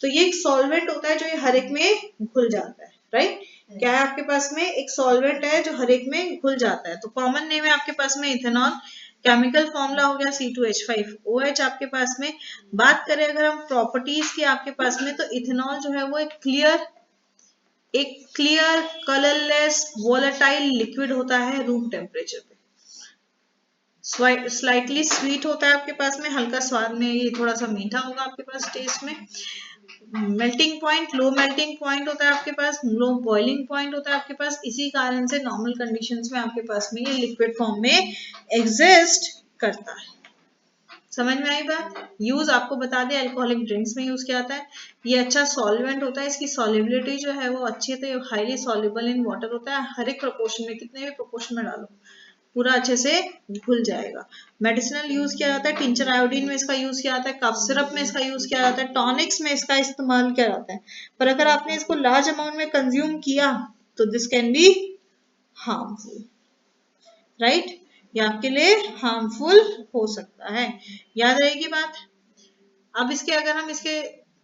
[SPEAKER 1] तो ये एक सॉल्वेंट होता है जो ये हर एक में घुल जाता है, राइट? क्या है आपके पास में? एक सॉल्वेंट है जो हर एक में घुल जाता है। तो कॉमन नेम है आपके पास में इथेनॉल, केमिकल फॉर्मूला हो गया C2H5OH आपके पास में। बात करें अगर हम प्रॉपर्टीज की आपके पास में, तो इथेनॉल जो है वो एक क्लियर कलरलेस वोलेटाइल लिक्विड होता है रूम टेम्परेचर पे। स्लाइटली स्वीट होता है आपके पास में, हल्का स्वाद में ये थोड़ा सा मीठा होगा आपके पास टेस्ट में। Melting point, low melting point होता है आपके पास, लो बॉइलिंग पॉइंट होता है आपके पास। इसी कारण से नॉर्मल कंडीशंस में आपके पास में ये लिक्विड फॉर्म में एग्जिस्ट करता है। समझ में आई बात? यूज आपको बता दें, अल्कोहलिक ड्रिंक्स में यूज किया जाता है। ये अच्छा सॉल्वेंट होता है, इसकी सॉल्युबिलिटी जो है वो अच्छी है, हाईली सॉल्युबल इन वाटर होता है। हर एक प्रोपोर्शन में, कितने भी प्रोपोर्शन में डालो पूरा अच्छे से घुल जाएगा। मेडिसिनल यूज किया जाता है, टिंचर आयोडीन में इसका यूज किया जाता है, कफ सिरप में इसका यूज किया जाता है, टॉनिक्स में इसका इस्तेमाल किया जाता है। पर अगर आपने इसको लार्ज अमाउंट में कंज्यूम किया तो this can be harmful, right? ये आपके लिए हार्मफुल हो सकता है, याद रहेगी बात। अब इसके अगर हम इसके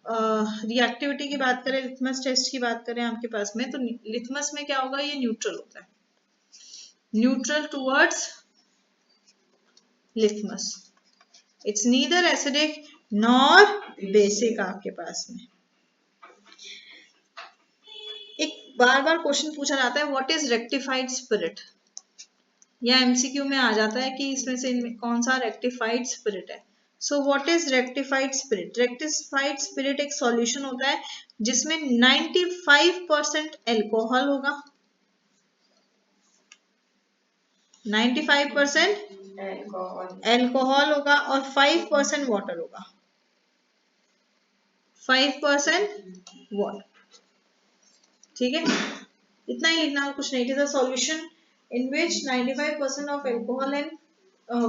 [SPEAKER 1] रिएक्टिविटी की बात करें, लिथमस टेस्ट की बात करें आपके पास में, तो लिथमस में क्या होगा? ये न्यूट्रल होता है, neutral towards litmus. It's neither acidic nor basic आपके पास में। एक बार बार क्वेश्चन पूछा जाता है, व्हाट इज रेक्टिफाइड स्पिरिट, या एमसीक्यू में आ जाता है कि इसमें से कौन सा रेक्टिफाइड स्पिरिट है। So what is rectified spirit? Rectified spirit एक सॉल्यूशन होता है जिसमें 95% एल्कोहल होगा, 95% एल्कोहल होगा और 5% वाटर होगा, 5% वाटर। ठीक है, इतना ही लिखना, कुछ नहीं। It is a solution in which 95% of alcohol and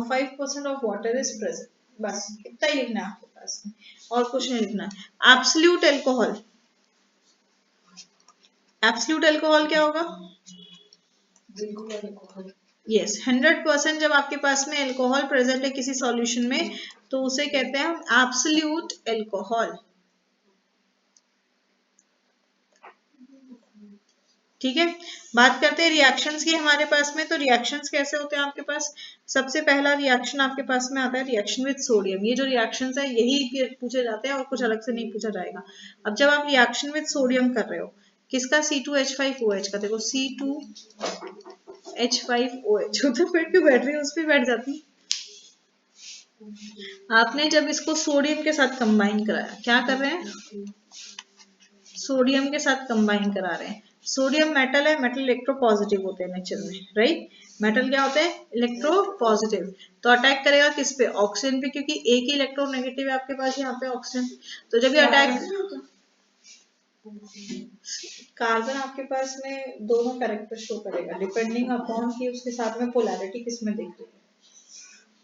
[SPEAKER 1] 5% of water is present। बस इतना ही लिखना है आपके पास में, और कुछ नहीं लिखना है। एब्सोल्यूट एल्कोहल, एब्सोल्यूट एल्कोहल क्या होगा? यस, 100% जब आपके पास में एल्कोहल प्रेजेंट है किसी सॉल्यूशन में तो उसे कहते हैं हम एब्सोल्यूट एल्कोहल। ठीक है, बात करते हैं रिएक्शंस की हमारे पास में। तो रिएक्शंस कैसे होते हैं आपके पास? सबसे पहला रिएक्शन आपके पास में आता है रिएक्शन विद सोडियम। ये जो रिएक्शंस है यही पूछे जाते हैं और कुछ अलग से नहीं पूछा जाएगा। अब जब आप रिएक्शन विद सोडियम कर रहे हो, किसका? C2H5OH का। देखो C2H5OH तो फिर क्यों बैठ रही है, उस पर बैठ जाती। आपने जब इसको सोडियम के साथ कंबाइन कराया, क्या कर रहे हैं? सोडियम के साथ कंबाइन करा रहे हैं। सोडियम मेटल है, मेटल इलेक्ट्रोपॉजिटिव होते हैं नेचर में, राइट? मेटल क्या होते हैं? इलेक्ट्रोपॉजिटिव। तो अटैक करेगा किस पे? ऑक्सीजन पे, क्योंकि एक ही इलेक्ट्रोनेगेटिव है आपके पास यहाँ पे ऑक्सीजन। तो जब ये अटैक, कार्बन आपके पास में दोनों कैरेक्टर शो करेगा डिपेंडिंग अपॉन कि उसके साथ में पोलैरिटी किस में दिख रही है।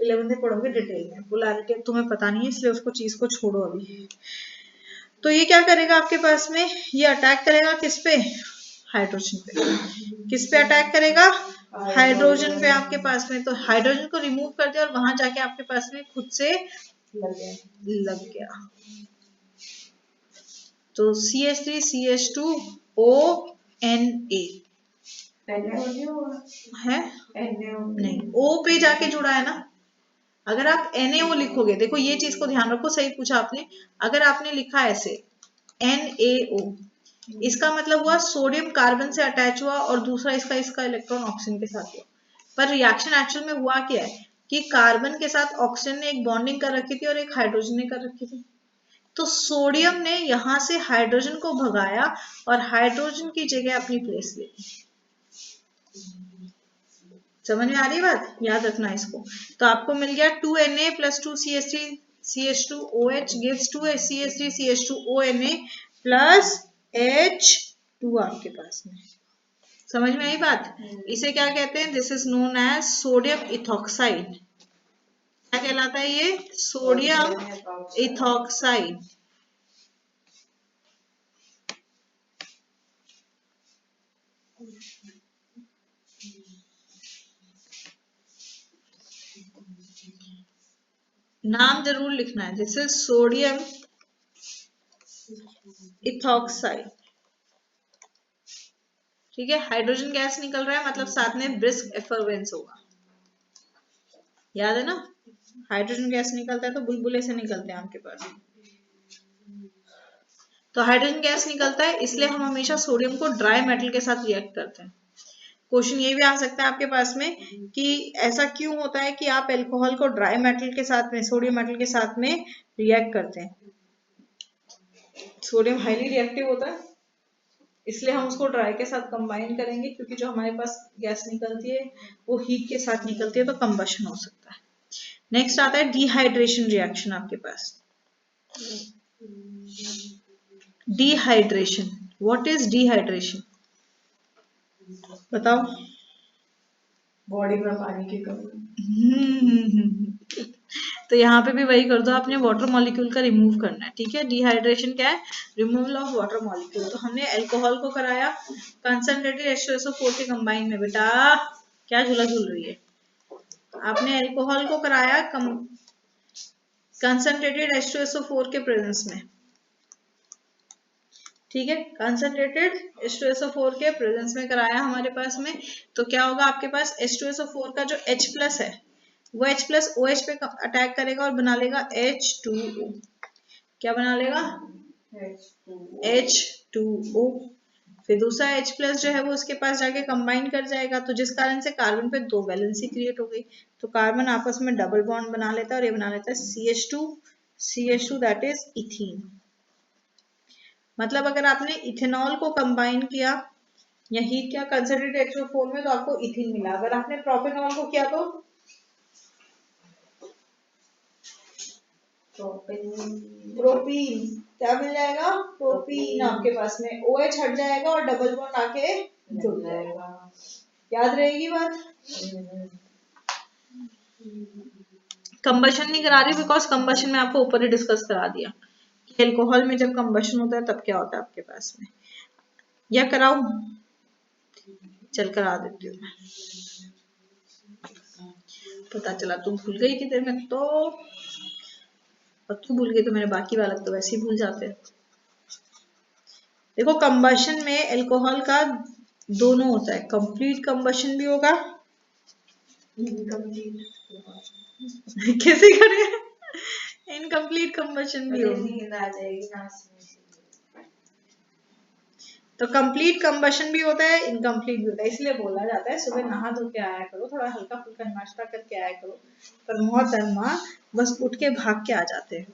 [SPEAKER 1] 11th में पढ़ोगे डिटेल में, पोलैरिटी अब तुम्हें पता नहीं है इसलिए उसको चीज को छोड़ो अभी। तो ये क्या करेगा आपके पास में? ये अटैक करेगा किस पे? हाइड्रोजन पे। किस पे अटैक करेगा? हाइड्रोजन पे आपके पास में। तो हाइड्रोजन को रिमूव कर दिया और वहां जाके आपके पास में खुद से लग गया। तो CH3CH2O Na है नहीं, O पे जाके जुड़ा है ना। अगर आप NaO लिखोगे, देखो ये चीज को ध्यान रखो, सही पूछा आपने। अगर आपने लिखा ऐसे NaO, इसका मतलब हुआ सोडियम कार्बन से अटैच हुआ और दूसरा इसका इलेक्ट्रॉन ऑक्सीजन के साथ हुआ। पर रिएक्शन एक्चुअल में हुआ क्या है कि कार्बन के साथ ऑक्सीजन ने एक बॉन्डिंग कर रखी थी और एक हाइड्रोजन ने कर रखी थी। तो सोडियम ने यहां से हाइड्रोजन को भगाया और हाइड्रोजन की जगह अपनी प्लेस ले ली। समझ में आ रही बात? याद रखना इसको। तो आपको मिल गया 2Na plus 2CH3CH2OH gives 2CH3CH2ONA plus H2 आपके पास में। समझ में आई बात? इसे क्या कहते हैं? This is known as sodium ethoxide. क्या कहलाता है ये? Sodium ethoxide. नाम जरूर लिखना है। This is sodium ethoxide. ठीक है, हाइड्रोजन गैस निकल रहा है, मतलब साथ में ब्रिस्क एफर्वेंस होगा। याद है ना? हाइड्रोजन गैस निकलता है तो बुलबुले से निकलते हैं आपके पास। तो हाइड्रोजन गैस निकलता है, इसलिए हम हमेशा सोडियम को ड्राई मेटल के साथ रिएक्ट करते हैं। क्वेश्चन ये भी आ सकता है आपके पास में कि ऐसा क्यों होता है कि आप अल्कोहल को ड्राई मेटल के साथ में, सोडियम मेटल के साथ में रिएक्ट करते हैं। सोडियम हाईली रिएक्टिव होता है, इसलिए हम उसको ड्राई के साथ कंबाइन करेंगे, क्योंकि जो हमारे पास गैस निकलती है वो हीट के साथ निकलती है, तो कंबशन हो सकता है। नेक्स्ट आता है डिहाइड्रेशन रिएक्शन आपके पास। Dehydration, what is dehydration? बताओ।
[SPEAKER 2] बॉडी में पानी की कमी।
[SPEAKER 1] तो यहाँ पे भी वही कर दो, आपने वाटर मॉलिक्यूल का रिमूव करना है। ठीक है, डिहाइड्रेशन क्या है? Removal of water molecule. तो हमने अल्कोहल को कराया कंसंट्रेटेड H2SO4 के कंबाइन में। बेटा क्या झूला झूल रही है? आपने अल्कोहल को कराया कंसंट्रेटेड H2SO4 के प्रेजेंस में। ठीक है, कंसंट्रेटेड H2SO4 के प्रेजेंस में कराया हमारे पास में। तो क्या होगा आपके पास? H2SO4 का जो H प्लस है वो H प्लस OH पे अटैक करेगा और बना लेगा H2O। क्या बना लेगा? H2O। फिर दूसरा H प्लस जो है वो उसके पास जाके कंबाइन कर जाएगा, तो जिस कारण से कार्बन पे दो वैलेंसी क्रिएट हो गई। तो कार्बन आपस में डबल बॉन्ड बना लेता है और ये बना लेता है CH2 दैट इज इथीन। मतलब अगर आपने इथेनॉल को कंबाइन किया या हीट किया कंसंट्रेटेड H2O4 में, तो आपको इथीन मिला। अगर आपने प्रोपेनॉल को किया तो प्रोपीन। क्या मिल जाएगा? प्रोपीन आपके पास में। OH हट जाएगा और डबल बॉन्ड आके जुड़ जाएगा। याद रहेगी बात? कंबशन नहीं करा रही, बिकॉज कंबशन में आपको ऊपर ही डिस्कस करा दिया कि अल्कोहल में जब कंबशन होता है तब क्या होता है आपके पास में। या कराऊं? चल करा देती हूँ मैं। पता चला तुम भूल गई किधर में, तो और तू भूल गई तो मेरे बाकी वाला तो वैसे ही भूल जाते हैं। देखो कंबशन में अल्कोहल का दोनों होता है, कंप्लीट कंबशन भी होगा, कैसे करे, इनकम्प्लीट कंबशन भी होगा। तो कंप्लीट कंबशन भी होता है, इनकम्प्लीट भी होता है। इसलिए बोला जाता है सुबह नहा धो के आया करो, थोड़ा हल्का फुल्का नाश्ता करके आया करो। पर मोहतरमा बस उठ के भाग के आ जाते हैं।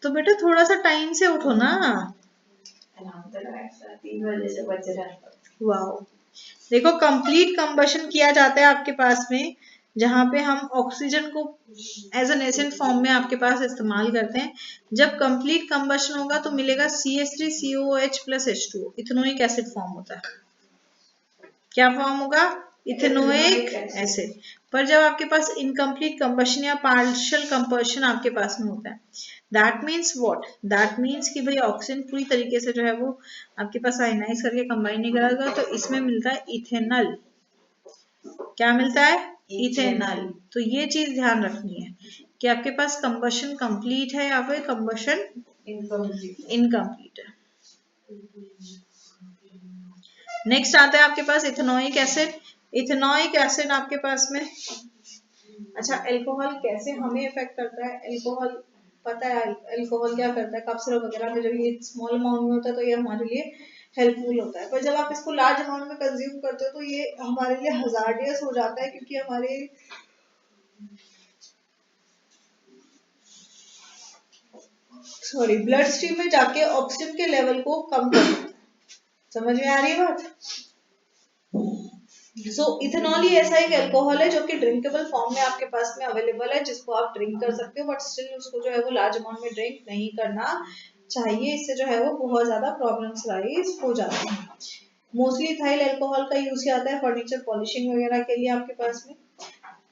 [SPEAKER 1] तो बेटा थोड़ा सा टाइम से उठो ना। 3 बजे से बच्चे रहते। वाओ, देखो कंप्लीट कंबशन किया जाता है आपके पास में, जहां पे हम ऑक्सीजन को एज एन एसेंट फॉर्म में आपके पास इस्तेमाल करते हैं। जब कंप्लीट कंबशन होगा तो मिलेगा CH3COOH plus H2O, ethanoic acid form होता है। क्या फॉर्म होगा? Ethanoic acid. पर जब आपके पास इनकम्प्लीट कंबशन या पार्शियल कंबशन आपके पास में होता है, that means what? That means कि भाई ऑक्सीजन पूरी तरीके से जो है वो आपके पास आयनाइज करके कंबाइन नहीं करेगा, तो इसमें मिलता है इथेनॉल। क्या मिलता है? इथेनॉल। तो ये चीज ध्यान रखनी है कि आपके पास कंबशन कंप्लीट है या फिर कंबशन इनकम्प्लीट है। नेक्स्ट आता है आपके पास इथेनोइक एसिड। इथेनोइक एसिड आपके पास में, अच्छा अल्कोहल कैसे हमें इफेक्ट करता है? अल्कोहल पता है अल्कोहल क्या करता है? कफ सिरप वगैरह में जब ये स्मॉल अमाउंट में होता है तो ये हमारे लिए हेल्पफुल होता है, पर जब आप इसको लार्ज अमाउंट में कंज्यूम करते हो तो ये हमारे लिए हजार्डियस हो जाता है, क्योंकि हमारे ब्लड स्ट्रीम में जाके ऑक्सीजन के लेवल को कम कर देता है। समझ में आ रही है बात? इथेनॉल ही ऐसा एक अल्कोहल है जो कि ड्रिंकेबल फॉर्म में आपके पास में अवेलेबल है, जिसको आप ड्रिंक कर सकते हो, बट स्टिल उसको जो है वो लार्ज अमाउंट में ड्रिंक नहीं करना चाहिए। इससे जो है वो बहुत ज्यादा प्रॉब्लम्स राइज हो जाती हैं। मोस्टली इथाइल अल्कोहल का यूज किया जाता है फर्नीचर पॉलिशिंग वगैरह के लिए आपके पास में।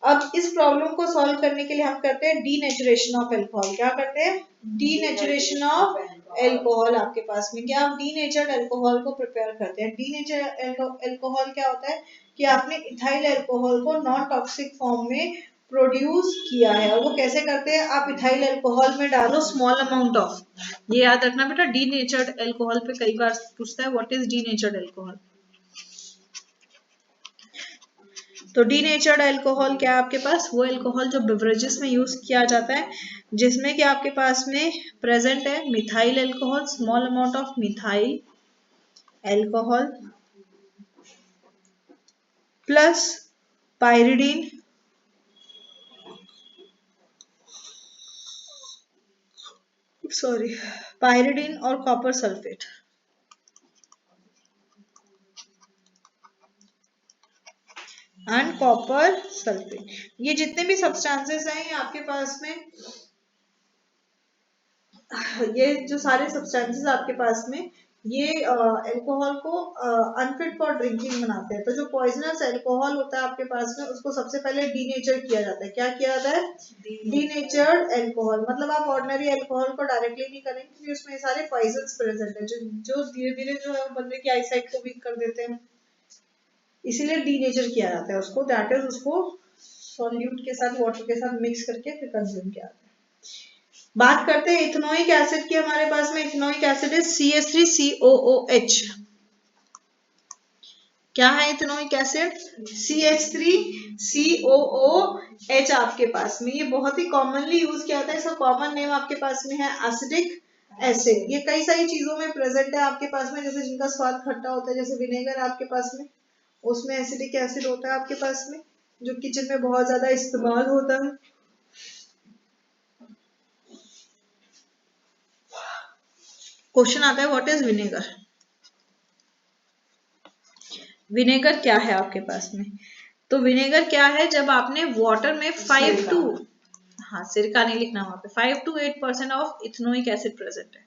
[SPEAKER 1] अब इस प्रॉब्लम को सॉल्व करने के लिए हम करते हैं डीनेचुरेशन ऑफ अल्कोहल। क्या करते हैं? Denaturation of alcohol. आपके पास में क्या, आप डीनेचर्ड अल्कोहल को प्रिपेयर करते हैं। डीनेचर्ड अल्कोहल क्या होता है कि आपने इथाइल अल्कोहल को नॉन टॉक्सिक फॉर्म में प्रोड्यूस किया है। और वो कैसे करते हैं? आप इथाइल अल्कोहल में डालो स्मॉल अमाउंट ऑफ, ये याद रखना बेटा, डीनेचर्ड अल्कोहल पे कई बार पूछता है व्हाट इज डीनेचर्ड अल्कोहल। तो डीनेचर्ड अल्कोहल क्या है आपके पास? वो अल्कोहल जो बेवरेजेस में यूज किया जाता है, जिसमें कि आपके पास में प्रेजेंट है methyl alcohol, small amount of methyl alcohol plus pyridine pyridine और copper sulphate. And copper sulphate, ये जितने भी सब्सटेंसेस हैं ये आपके पास में, ये जो सारे सब्सटेंसेस आपके पास में ये अल्कोहल को अनफिट फॉर ड्रिंकिंग बनाते हैं। तो जो पॉइजनस अल्कोहल होता है आपके पास में, उसको सबसे पहले डीनेचर किया जाता है। क्या किया जाता है? Denatured alcohol. मतलब आप ऑर्डिनरी अल्कोहल को डायरेक्टली नहीं करेंगे, क्योंकि उसमें सारे पॉइजन्स प्रेजेंट है जो धीरे धीरे जो है बंदे की आईसाइट को वीक कर देते हैं, इसीलिए डीनेचर किया जाता है उसको। दैट इज उसको सॉल्यूट के साथ, वाटर के साथ मिक्स करके फिर कंज्यूम किया जाता है। बात करते हैं इथेनोइक एसिड की। हमारे पास में इथेनोइक एसिड है CH3COOH। क्या है इथेनोइक एसिड? CH3COOH आपके पास में, ये बहुत ही कॉमनली यूज किया जाता है। इसका कॉमन नेम आपके पास में है एसिडिक एसिड। ये कई सारी चीजों में प्रेजेंट है आपके पास में, जैसे जिनका स्वाद खट्टा होता है, जैसे विनेगर आपके पास में, उसमें एसिडिक एसिड होता है आपके पास में, जो किचन में बहुत ज्यादा इस्तेमाल होता है। क्वेश्चन आता है व्हाट इज विनेगर। विनेगर क्या है आपके पास में? तो विनेगर क्या है? जब आपने वाटर में 5 to सिरका नहीं लिखना वहां पे, 5 to 8% of ethanoic acid present है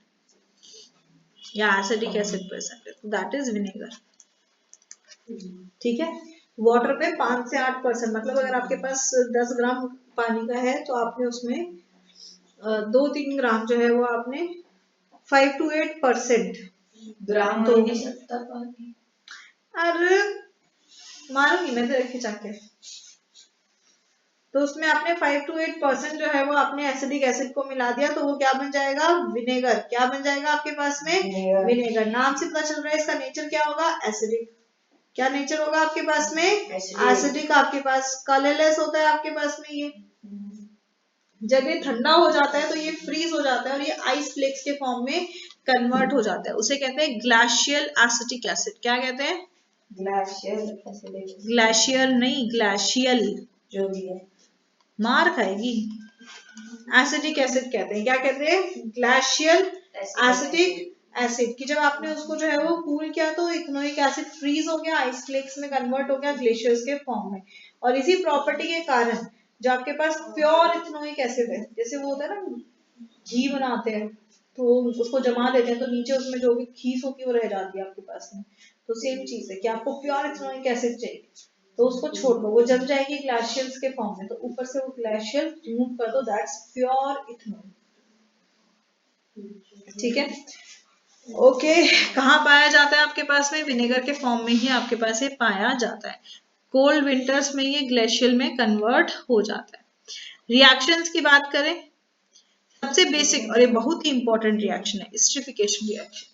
[SPEAKER 1] या एसिडिक एसिड प्रेजेंट है, तो दैट इज विनेगर। ठीक है, वाटर पे 5 से 8%, मतलब अगर आपके पास 10 ग्राम पानी का है तो आपने उसमें 2-3 ग्राम जो है वो आपने 5 to 8%
[SPEAKER 2] ग्राम तो नहीं सकता पानी।
[SPEAKER 1] अरे मारूंगी मैं तेरे खिंचा के। तो उसमें आपने 5 to 8% जो है वो आपने एसिडिक एसिड को मिला दिया, तो वो क्या बन जाएगा? विनेगर। क्या बन जाएगा आपके पास में? विनेगर। नाम से पता चल रहा है इसका नेचर क्या होगा? एसिडिक। क्या नेचर होगा आपके पास में? एसिडिक। आपके पास कलरलेस होता है आपके पास में ये। जब ये ठंडा हो जाता है तो ये फ्रीज हो जाता है और ये आइस फ्लेक्स के फॉर्म में कन्वर्ट हो जाता है। उसे कहते हैं ग्लेशियल एसिटिक एसिड। क्या कहते हैं?
[SPEAKER 2] Glacial acidic.
[SPEAKER 1] ग्लेशियर नहीं, ग्लेशियल।
[SPEAKER 2] जो भी है
[SPEAKER 1] मार खाएगी। एसिडिक एसिड कहते हैं। क्या कहते हैं? Glacial acidic acid. कि जब आपने उसको जो है वो कूल किया तो इथेनोइक एसिड फ्रीज हो गया, आइस फ्लेक्स में कन्वर्ट हो गया ग्लेशियर्स के फॉर्म में। और इसी प्रॉपर्टी के कारण जो आपके पास प्योर इथेनोइक एसिड है, जैसे वो होता है ना घी बनाते हैं तो उसको जमा देते हैं तो नीचे उसमें जो भी खीस होती है वो रह जाती है आपके पास में, तो सेम चीज है कि आपको प्योर इथेनोइक एसिड चाहिए तो उसको छोड़ दो, वो जम जाएगी ग्लेशियर्स के फॉर्म में, तो ऊपर से वो ग्लेशियर रिमूव कर दो, दैट्स प्योर इथेनॉल। ठीक है, ओके। कहाँ पाया जाता है आपके पास में? विनेगर के फॉर्म में ही आपके पास ये पाया जाता है। कोल्ड विंटर्स में ये ग्लेशियर में कन्वर्ट हो जाता है। रिएक्शंस की बात करें, सबसे बेसिक और ये बहुत ही इंपॉर्टेंट रिएक्शन है एस्टरिफिकेशन रिएक्शन,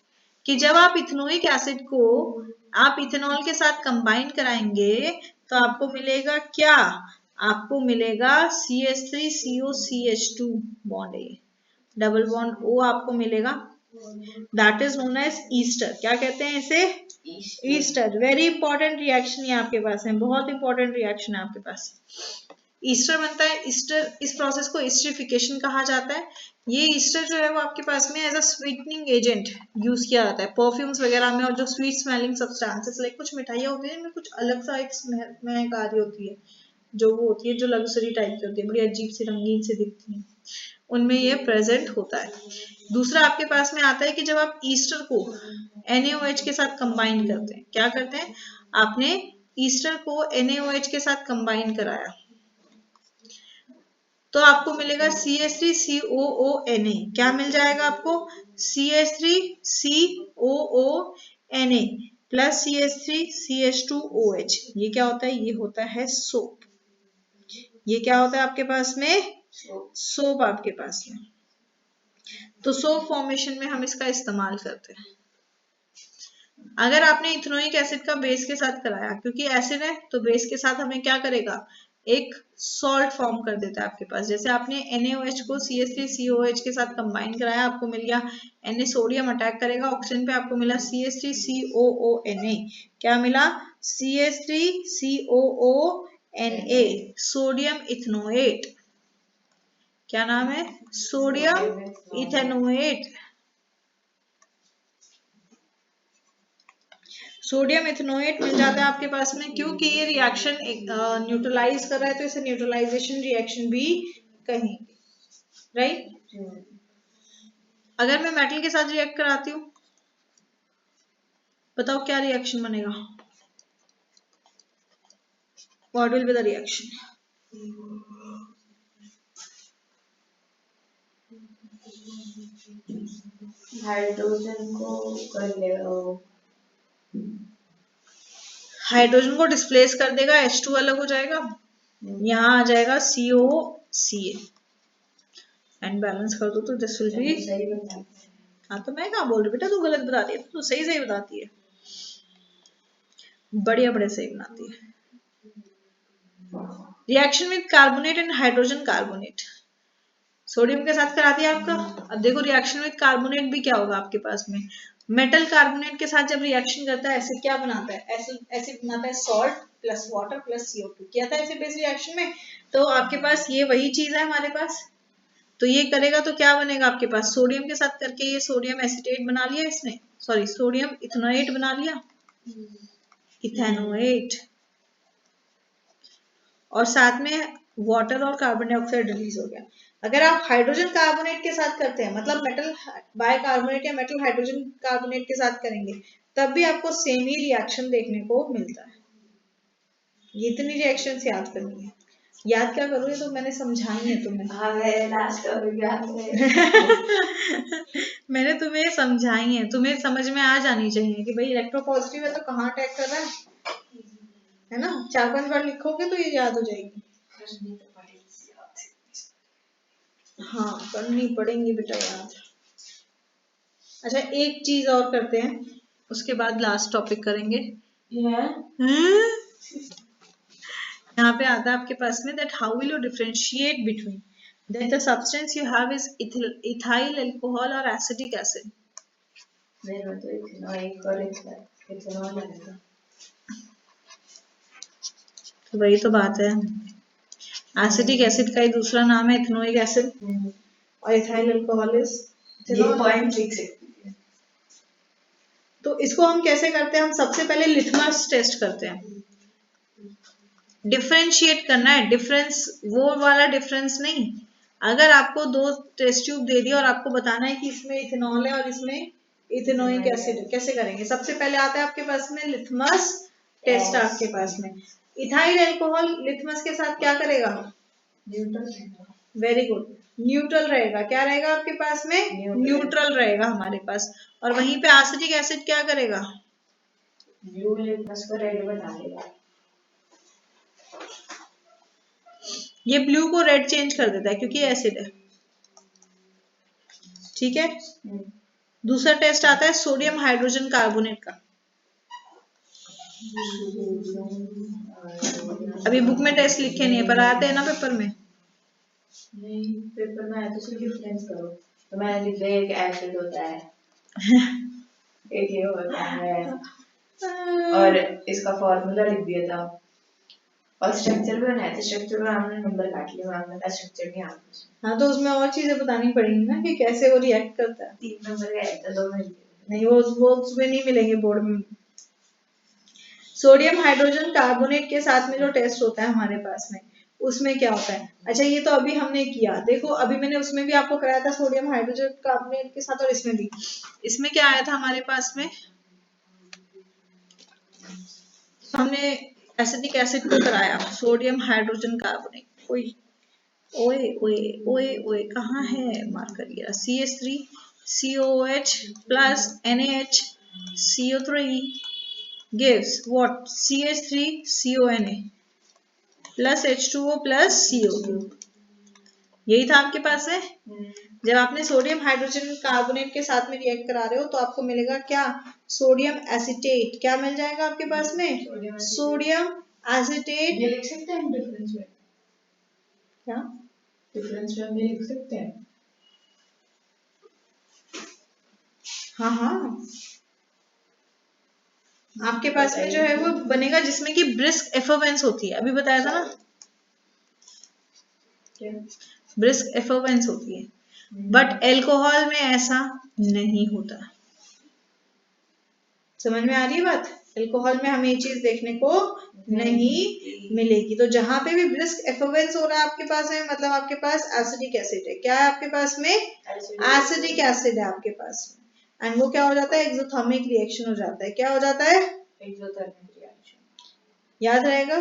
[SPEAKER 1] कि जब आप इथेनोइक एसिड को आप इथेनॉल के साथ कंबाइन कराएंगे तो आपको मिलेगा क्या, आपको मिलेगा CH3COCH2 बॉन्ड है, डबल बॉन्ड O आपको मिलेगा, that is known as ester. क्या कहते हैं इसे, ईस्टर। वेरी इंपॉर्टेंट रिएक्शन ये आपके पास है, बहुत इंपॉर्टेंट रिएक्शन है आपके पास। ईस्टर बनता है, ईस्टर, इस प्रोसेस को एस्टरिफिकेशन कहा जाता है। ये ईस्टर जो है वो आपके पास में as a sweetening agent use किया जाता है परफ्यूम्स वगैरह में, और जो स्वीट स्मेलिंग सब्सटेंसेस लाइक कुछ मिठाइयाँ होती है जिनमें कुछ अलग सा एक महक आ रही होती है, जो वो होती है जो लग्जरी टाइप की होती है, बड़ी अजीब सी रंगीन सी दिखती है, उनमें ये प्रेजेंट होता है। दूसरा आपके पास में आता है कि जब आप ईस्टर को NaOH के साथ कंबाइन करते हैं, क्या करते हैं, आपने ईस्टर को NaOH के साथ कंबाइन कराया तो आपको मिलेगा CH3COONA। क्या मिल जाएगा आपको, CH3COONA प्लस CH3CH2OH। ये क्या होता है, ये होता है सोप। ये क्या होता है आपके पास में, सोप आपके पास में। तो सोप फॉर्मेशन में हम इसका इस्तेमाल करते हैं। अगर आपने इथेनोइक एसिड का बेस के साथ कराया, क्योंकि एसिड है तो बेस के साथ हमें क्या करेगा, एक सॉल्ट फॉर्म कर देता है आपके पास। जैसे आपने NaOH को CH3COH के साथ कंबाइन कराया, आपको मिल गया Na, सोडियम अटैक करेगा ऑक्सीजन पे, आपको मिला CH3COONA। क्या मिला, CH3COONA, सोडियम इथेनोएट। क्या नाम है, सोडियम इथेनोएट। सोडियम इथेनोएट मिल जाता है आपके पास में, क्योंकि ये रिएक्शन न्यूट्रलाइज कर रहा है तो इसे न्यूट्रलाइजेशन रिएक्शन भी कहेंगे, राइट। अगर मैं मेटल के साथ रिएक्ट कराती हूँ, बताओ क्या रिएक्शन बनेगा, what will be the reaction,
[SPEAKER 2] hydrogen को कर लेगा,
[SPEAKER 1] हाइड्रोजन को डिस्प्लेस कर देगा, H2 अलग हो जाएगा, यहाँ आ जाएगा COCA एंड बैलेंस कर दो तो दिस विल बी। हाँ तो मैं कहाँ बोल रही बेटा, तू गलत बताती है, तू सही सही बताती है, बढ़िया बढ़िया सही बनाती है। Reaction with carbonate and hydrogen carbonate, sodium के साथ करा दिया आपका। अब देखो रिएक्शन विद कार्बोनेट भी क्या होगा आपके पास में, मेटल कार्बोनेट के साथ जब रिएक्शन करता है एसिड क्या बनाता है, एसिड बनाता है salt plus water plus CO2। किया था एसिड बेस रिएक्शन में, तो आपके पास ये वही चीज है हमारे पास। तो ये करेगा तो क्या बनेगा आपके पास, सोडियम के साथ करके ये सोडियम एसिटेट बना लिया इसने, सॉरी सोडियम इथेनोएट बना लिया, इथेनोएट, और साथ में वाटर और कार्बन डाइऑक्साइड रिलीज हो गया। अगर आप हाइड्रोजन कार्बोनेट के साथ करते हैं, मतलब मेटल बाइकार्बोनेट या मेटल हाइड्रोजन कार्बोनेट के साथ करेंगे, तब भी आपको सेम ही रिएक्शन देखने को मिलता है। ये इतनी रिएक्शंस याद करनी है, याद क्या करूँ, ये तो मैंने समझाई है तुम्हें।
[SPEAKER 2] हाँ लास्ट याद है।
[SPEAKER 1] मैंने तुम्हें समझाई है, तुम्हें समझ में आ जानी चाहिए कि भाई इलेक्ट्रोपॉजिटिव है तो कहाँ अटैक कर रहा है ना। 4-5 बार लिखोगे तो ये याद हो जाएगी। हाँ करनी पड़ेंगी बेटा याद। अच्छा एक चीज और करते हैं, उसके बाद लास्ट टॉपिक करेंगे। यहाँ पे आता है आपके पास में that how will you differentiate between that the substance you have is ethyl alcohol और एसिटिक एसिड।
[SPEAKER 2] मेरा तो इतना एक और इतना लगेगा,
[SPEAKER 1] तो वही तो बात है, एसिटिक एसिड का ही दूसरा नाम है इथेनोइक एसिड, और इथाइल अल्कोहल इज
[SPEAKER 2] ये
[SPEAKER 1] तो इसको हम कैसे करते हैं, हम सबसे पहले लिथमस टेस्ट करते हैं। डिफरेंशिएट करना है, डिफरेंस वो वाला डिफरेंस नहीं। अगर आपको 2 टेस्ट ट्यूब दे दिया और आपको बताना है कि इसमें इथेनॉल है और इसमें इथेनोइक एसिड है, कैसे करेंगे। सबसे पहले आता है आपके पास में लिथमस टेस्ट आपके पास में। इथाइल अल्कोहल लिथमस के साथ क्या करेगा, वेरी गुड, न्यूट्रल रहेगा। क्या रहेगा आपके पास में, न्यूट्रल रहेगा हमारे पास। और वहीं पे एसिटिक एसिड क्या करेगा,
[SPEAKER 2] ब्लू लिटमस को रेड बना देगा।
[SPEAKER 1] ये ब्लू को रेड चेंज कर देता है क्योंकि ये एसिड है। ठीक है, दूसरा टेस्ट आता है सोडियम हाइड्रोजन कार्बोनेट का। अभी बुक में टेस्ट लिखे नहीं है पर आते हैं ना पेपर में।
[SPEAKER 2] नहीं, पेपर में आया तो सिर्फ डिफरेंस करो, तो मैंने लिख दिया एक एसिड होता है एक ये होता है, और इसका फॉर्मूला लिख दिया था, और स्ट्रक्चर भी बनाया था। स्ट्रक्चर में हमने नंबर काट लिया, हमने कहा स्ट्रक्चर नहीं आता।
[SPEAKER 1] हाँ, तो उसमें और चीजें बतानी पड़ेंगी ना कि कैसे वो रिएक्ट करता है।
[SPEAKER 2] 3 नंबर का है, 2 मिल गए।
[SPEAKER 1] नहीं, वो उसमें नहीं मिलेंगे बोर्ड में। सोडियम हाइड्रोजन कार्बोनेट के साथ में जो टेस्ट होता है हमारे पास में, उसमें क्या होता है? अच्छा, ये तो अभी हमने किया, देखो अभी मैंने उसमें भी आपको कराया था सोडियम हाइड्रोजन कार्बोनेट के साथ, और इसमें भी। इसमें क्या आया था हमारे पास में? हमने एसिटिक एसिड को कराया सोडियम हाइड्रोजन कार्बोनेट। ओए ओए ओए ओए ओए, कहाँ है मार्कर? ये CH3 COOH plus NaH CO3 gives what? CH3 CONa plus H2O plus CO2। यही था आपके पास है। जब आपने सोडियम हाइड्रोजन कार्बोनेट के साथ में रिएक्ट करा रहे हो तो आपको मिलेगा क्या? Sodium acetate. क्या मिल जाएगा आपके पास में? Sodium acetate.
[SPEAKER 2] ये लिख सकते हैं डिफरेंस में?
[SPEAKER 1] क्या
[SPEAKER 2] डिफरेंस में भी लिख सकते हैं?
[SPEAKER 1] हाँ हाँ, आपके पास में जो है वो बनेगा जिसमें कि ब्रिस्क एफर्वेंस होती है। अभी बताया था ना, ब्रिस्क एफर्वेंस होती है, बट एल्कोहल में ऐसा नहीं होता। समझ में आ रही है बात? एल्कोहल में हमें ये चीज देखने को नहीं मिलेगी। तो जहां पे भी ब्रिस्क एफर्वेंस हो रहा है आपके पास है, मतलब आपके पास एसिडिक एसिड है। क्या है आपके पास में? एसिडिक एसिड है आपके पास में। एंड वो क्या हो जाता है? एक्सोथर्मिक रिएक्शन हो जाता है। क्या हो जाता है?
[SPEAKER 2] Exothermic reaction.
[SPEAKER 1] याद रहेगा?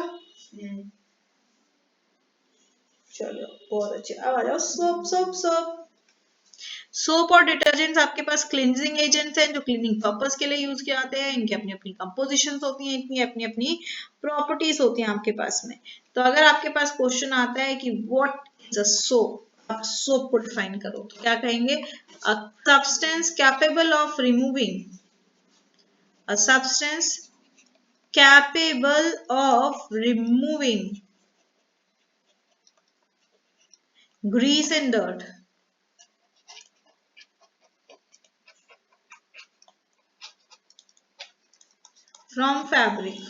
[SPEAKER 1] चलो बहुत अच्छे। अब आ जाओ सोप सोप सोप। सोप और डिटर्जेंट्स आपके पास क्लींजिंग एजेंट्स हैं जो क्लीनिंग पर्पस के लिए यूज किए जाते हैं। इनकी अपनी अपनी कंपोजिशंस होती हैं, इनकी अपनी अपनी प्रॉपर्टीज होती हैं आपके पास में। तो अगर आपके पास क्वेश्चन आता है कि व्हाट इज अ सोप, आप सोप को डिफाइन करो तो क्या कहेंगे? A substance capable of removing, a substance capable of removing grease and dirt from fabric।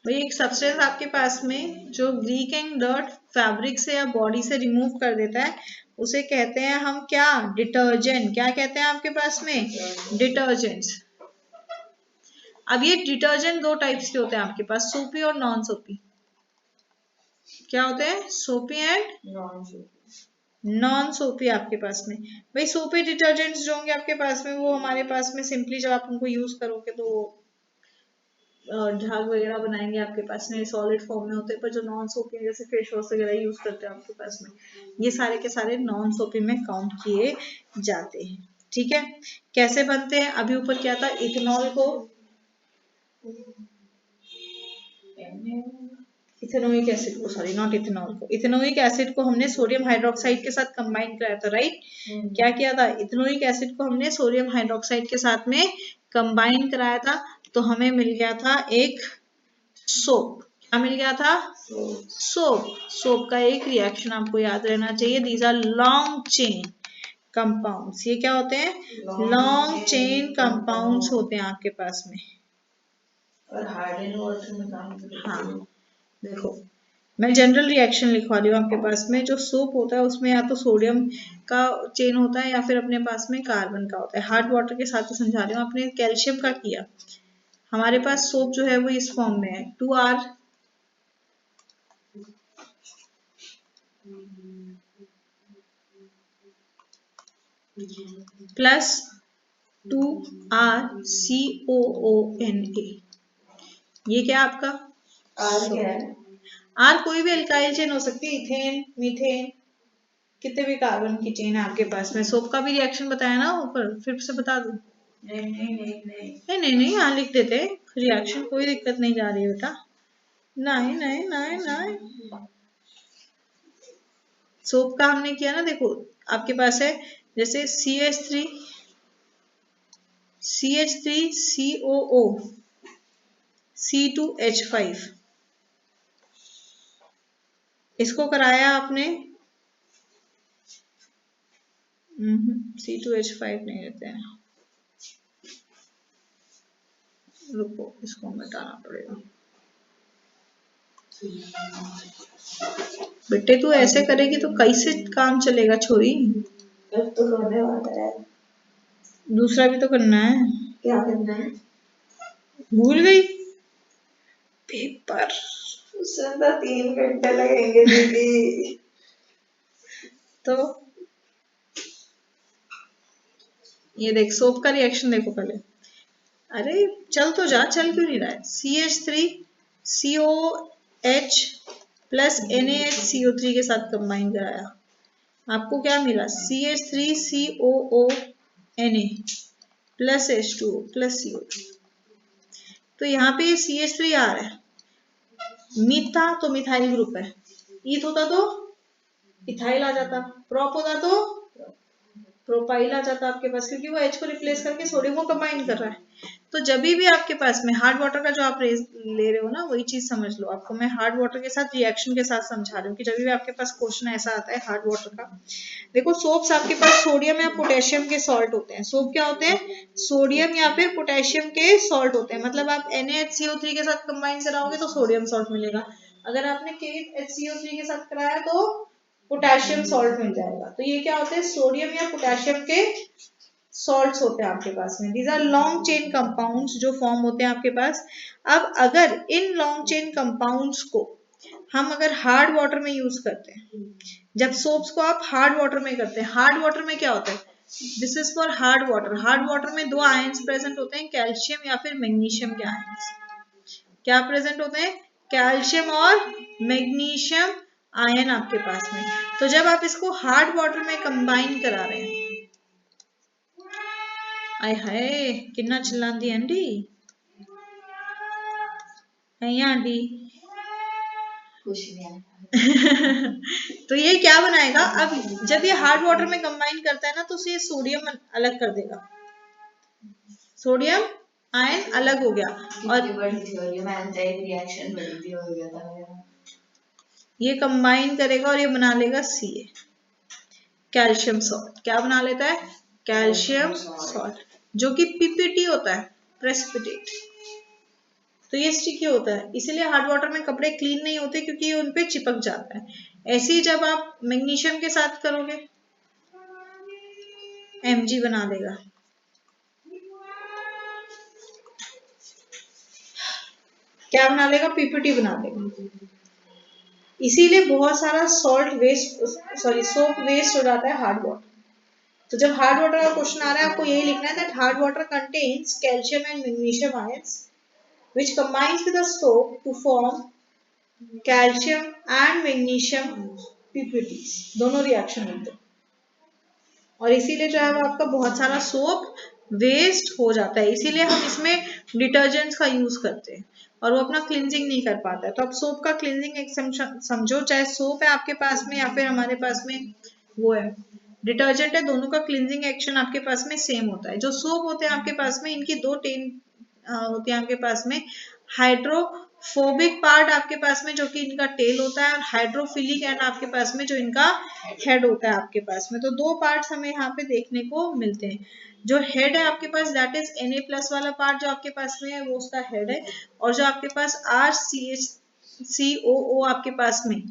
[SPEAKER 1] भाई एक सब्सटेंस आपके पास में जो ग्रीक एंड डर्ट फैब्रिक से या बॉडी से रिमूव कर देता है, उसे कहते हैं हम क्या? डिटर्जेंट। क्या कहते हैं आपके पास में? डिटर्जेंट्स। अब ये डिटर्जेंट दो टाइप्स के होते हैं आपके पास, सोपी और नॉन सोपी। क्या होते हैं? सोपी एंड नॉन सोपी आपके पास में। भाई सोपी डिटर्जेंट्स जो होंगे आपके पास में, वो हमारे पास में सिंपली जब आप उनको यूज करोगे तो झाग वगैरह बनाएंगे आपके पास में, सॉलिड फॉर्म में होते हैं। पर जो नॉन सोपी जैसे फेस वॉश वगैरह यूज करते हैं आपके पास में, ये सारे के सारे नॉन सोपी में काउंट किए जाते हैं। ठीक है, कैसे बनते हैं? अभी ऊपर क्या था? इथेनॉल को, इथेनोइक एसिड को, सॉरी नॉट इथेनॉल को, इथेनोइक एसिड को हमने सोडियम हाइड्रोक्साइड के साथ कंबाइन कराया था, राइट? क्या किया था? इथेनोइक एसिड को हमने सोडियम हाइड्रोक्साइड के साथ में कंबाइन कराया था, तो हमें मिल गया था एक सोप। क्या मिल गया था? सोप। सोप का एक रिएक्शन आपको याद रहना चाहिए, these are long chain compounds. ये क्या होते हैं? लॉन्ग चेन कंपाउंड्स होते हैं आपके पास में।
[SPEAKER 2] और हार्ड एंड वाटर में काम करते हैं।
[SPEAKER 1] हाँ देखो, मैं जनरल रिएक्शन लिखवा रही हूँ आपके पास में। जो सोप होता है उसमें या तो सोडियम का चेन होता है या फिर अपने पास में कार्बन का होता है। हार्ड वाटर के साथ ही समझा रही हूँ। आपने कैल्शियम का किया, हमारे पास सोप जो है वो इस फॉर्म में है, 2R प्लस 2RCOONA। ये क्या आपका?
[SPEAKER 2] आर क्या है?
[SPEAKER 1] आर कोई भी एल्काइल चेन हो सकती है, इथेन, मीथेन, कितने भी कार्बन की चेन है आपके पास में। सोप का भी रिएक्शन बताया ना ऊपर, फिर से बता दूं?
[SPEAKER 2] नहीं नहीं नहीं नहीं
[SPEAKER 1] नहीं नहीं नहीं, यहाँ लिख देते हैं रिएक्शन, कोई दिक्कत नहीं जा रही है बेटा। नहीं नहीं नहीं नहीं, सोप का हमने किया ना, देखो आपके पास है जैसे CH3COO C2H5, इसको कराया आपने, C2H5 नहीं लेते हैं, रुको इसको मिटाना पड़ेगा। बेटे तू ऐसे करेगी तो कैसे काम चलेगा छोरी,
[SPEAKER 2] अब तो होने वाला है।
[SPEAKER 1] दूसरा भी तो करना है।
[SPEAKER 2] क्या करना है?
[SPEAKER 1] भूल गई, पेपर।
[SPEAKER 2] उसमें तो 3 घंटे लगेंगे दीदी।
[SPEAKER 1] तो ये देख सोप का रिएक्शन देखो पहले, अरे चल तो जा, चल क्यों नहीं रहा है। CH3COH प्लस NaHCO3 के साथ कंबाइन कराया, आपको क्या मिला CH3COONA plus H2O plus CO2। तो यहाँ पे CH3 आ रहा है, मीथ था तो मिथाइल ग्रुप है, ईथ होता तो इथाइल आ जाता, प्रोप होता तो प्रोपाइल आ जाता आपके पास, क्योंकि वो H को रिप्लेस करके सोडियम को कंबाइन कर रहा है। तो जब भी आपके पास में हार्ड वाटर का जो आप ले रहे हो ना, वही चीज समझ लो। आपको मैं हार्ड वाटर के साथ रिएक्शन के साथ समझा रही हूँ कि जब भी आपके पास क्वेश्चन ऐसा आता है हार्ड वाटर का, देखो सोप्स आपके पास सोडियम या पोटेशियम के सॉल्ट होते हैं। सोप क्या होते हैं, सोडियम या फिर पोटेशियम के सॉल्ट होते हैं। मतलब आप NaHCO3 के साथ कंबाइन कराओगे तो सोडियम सॉल्ट मिलेगा, अगर आपने KHCO3 के साथ कराया तो पोटेशियम सॉल्ट मिल जाएगा। तो ये क्या होते हैं, सोडियम या पोटेशियम के सॉल्ट्स होते हैं आपके पास में। These are long chain compounds जो फॉर्म होते हैं आपके पास। अब अगर इन लॉन्ग चेन कंपाउंड्स को हम अगर हार्ड वाटर में यूज करते हैं, जब सोप्स को आप हार्ड वाटर में करते हैं, हार्ड वाटर में क्या होता है, this is for hard water. Hard water में दो आयंस प्रेजेंट होते हैं, कैल्शियम या फिर मैग्नीशियम के आयंस। क्या प्रेजेंट होते हैं, कैल्शियम और मैग्नीशियम आयन आपके पास में। तो जब आप इसको हार्ड वाटर में कंबाइन करा रहे हैं, आय हाय कितना चिल्लाती आंटी है आंटी।
[SPEAKER 2] कुछ नहीं आया।
[SPEAKER 1] तो ये क्या बनाएगा, अब जब ये हार्ड वाटर में कंबाइन करता है ना, तो ये सोडियम अलग कर देगा, सोडियम आयन अलग हो गया, और
[SPEAKER 2] बड़ी थ्योरी मैंने तो एक रिएक्शन बड़ी थी हो गया था मेरा।
[SPEAKER 1] ये कंबाइन करेगा और ये बना लेगा Ca, कैल्शियम सॉल्ट। क्या बना लेता है, कैल्शियम सॉल्ट, जो कि PPT होता है, प्रेसिपिटेट। तो ये स्टिकी होता है, इसीलिए हार्ड वाटर में कपड़े क्लीन नहीं होते, क्योंकि ये उनपे चिपक जाता है। ऐसे ही जब आप मैग्नीशियम के साथ करोगे, Mg बना देगा। क्या बना लेगा, PPT बना देगा। इसीलिए बहुत सारा salt waste, sorry soap waste हो जाता है हार्ड वाटर। तो जब हार्ड वाटर का क्वेश्चन आ रहा है, आपको यही लिखना है that hard water contains calcium and magnesium ions which combines with the soap to form calcium and magnesium PPTs। दोनों रिएक्शन मिलते हैं, और इसीलिए जो है वो आपका बहुत सारा सोप वेस्ट हो जाता है। इसीलिए हम इसमें डिटर्जेंट्स का यूज करते हैं, और वो अपना क्लिनजिंग नहीं कर पाता है। तो आप सोप का क्लिनजिंग एक समझो, चाहे सोप है आपके पास में या फिर हमारे पास में वो है डिटर्जेंट है, दोनों का क्लिनजिंग एक्शन आपके पास में सेम होता है। जो सोप होते हैं आपके पास में, इनकी दो टेन होती है आपके पास में, हाइड्रोफोबिक पार्ट आपके पास में जो कि इनका टेल होता है, और हाइड्रोफिलिक एंड आपके पास में जो इनका हेड होता है आपके पास में। तो दो पार्ट्स हमें यहाँ पे देखने को मिलते हैं। जो हेड है आपके पास दैट इज Na+ वाला पार्ट जो आपके पास में है, वो उसका हेड है। और जो आपके पास RCHCOO आपके पास में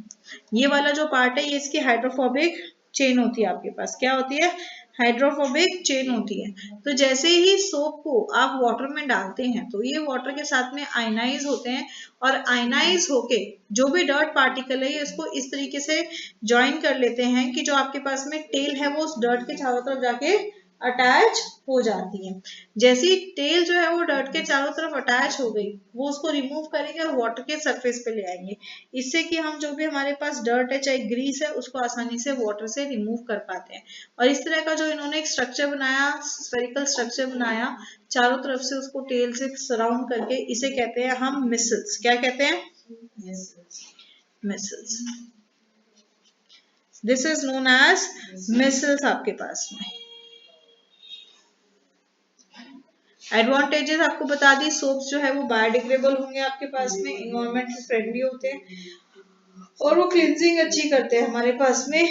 [SPEAKER 1] ये वाला जो पार्ट है, ये इसकी हाइड्रोफोबिक चेन होती है आपके पास। क्या होती है, हाइड्रोफोबिक चेन होती है। तो जैसे ही सोप को आप वाटर में डालते हैं, तो ये वाटर के साथ में आयनाइज होते हैं, और आयनाइज होके जो भी डर्ट पार्टिकल है, ये इसको इस तरीके से ज्वाइन कर लेते हैं कि जो आपके पास में टेल है वो उस डर्ट के चारों तरफ जाके अटैच हो जाती है। जैसे ही टेल जो है वो डर्ट के चारों तरफ अटैच हो गई, वो उसको रिमूव करेंगे और वाटर के सरफेस पे ले आएंगे, इससे कि हम जो भी हमारे पास डर्ट है चाहे ग्रीस है, उसको आसानी से वाटर से रिमूव कर पाते हैं। और इस तरह का जो इन्होंने एक स्ट्रक्चर बनाया, स्फेरिकल स्ट्रक्चर बनाया चारों तरफ से उसको टेल से सराउंड करके, इसे कहते हैं हम मिसल्स। क्या कहते हैं, micelles, this is known as micelles आपके पास में। एडवांटेजेस आपको बता दी, सोप्स जो है वो बायोडिग्रेडेबल होंगे आपके पास में, इन्वायरमेंटल फ्रेंडली होते हैं और वो क्लींजिंग अच्छी करते हैं हमारे पास में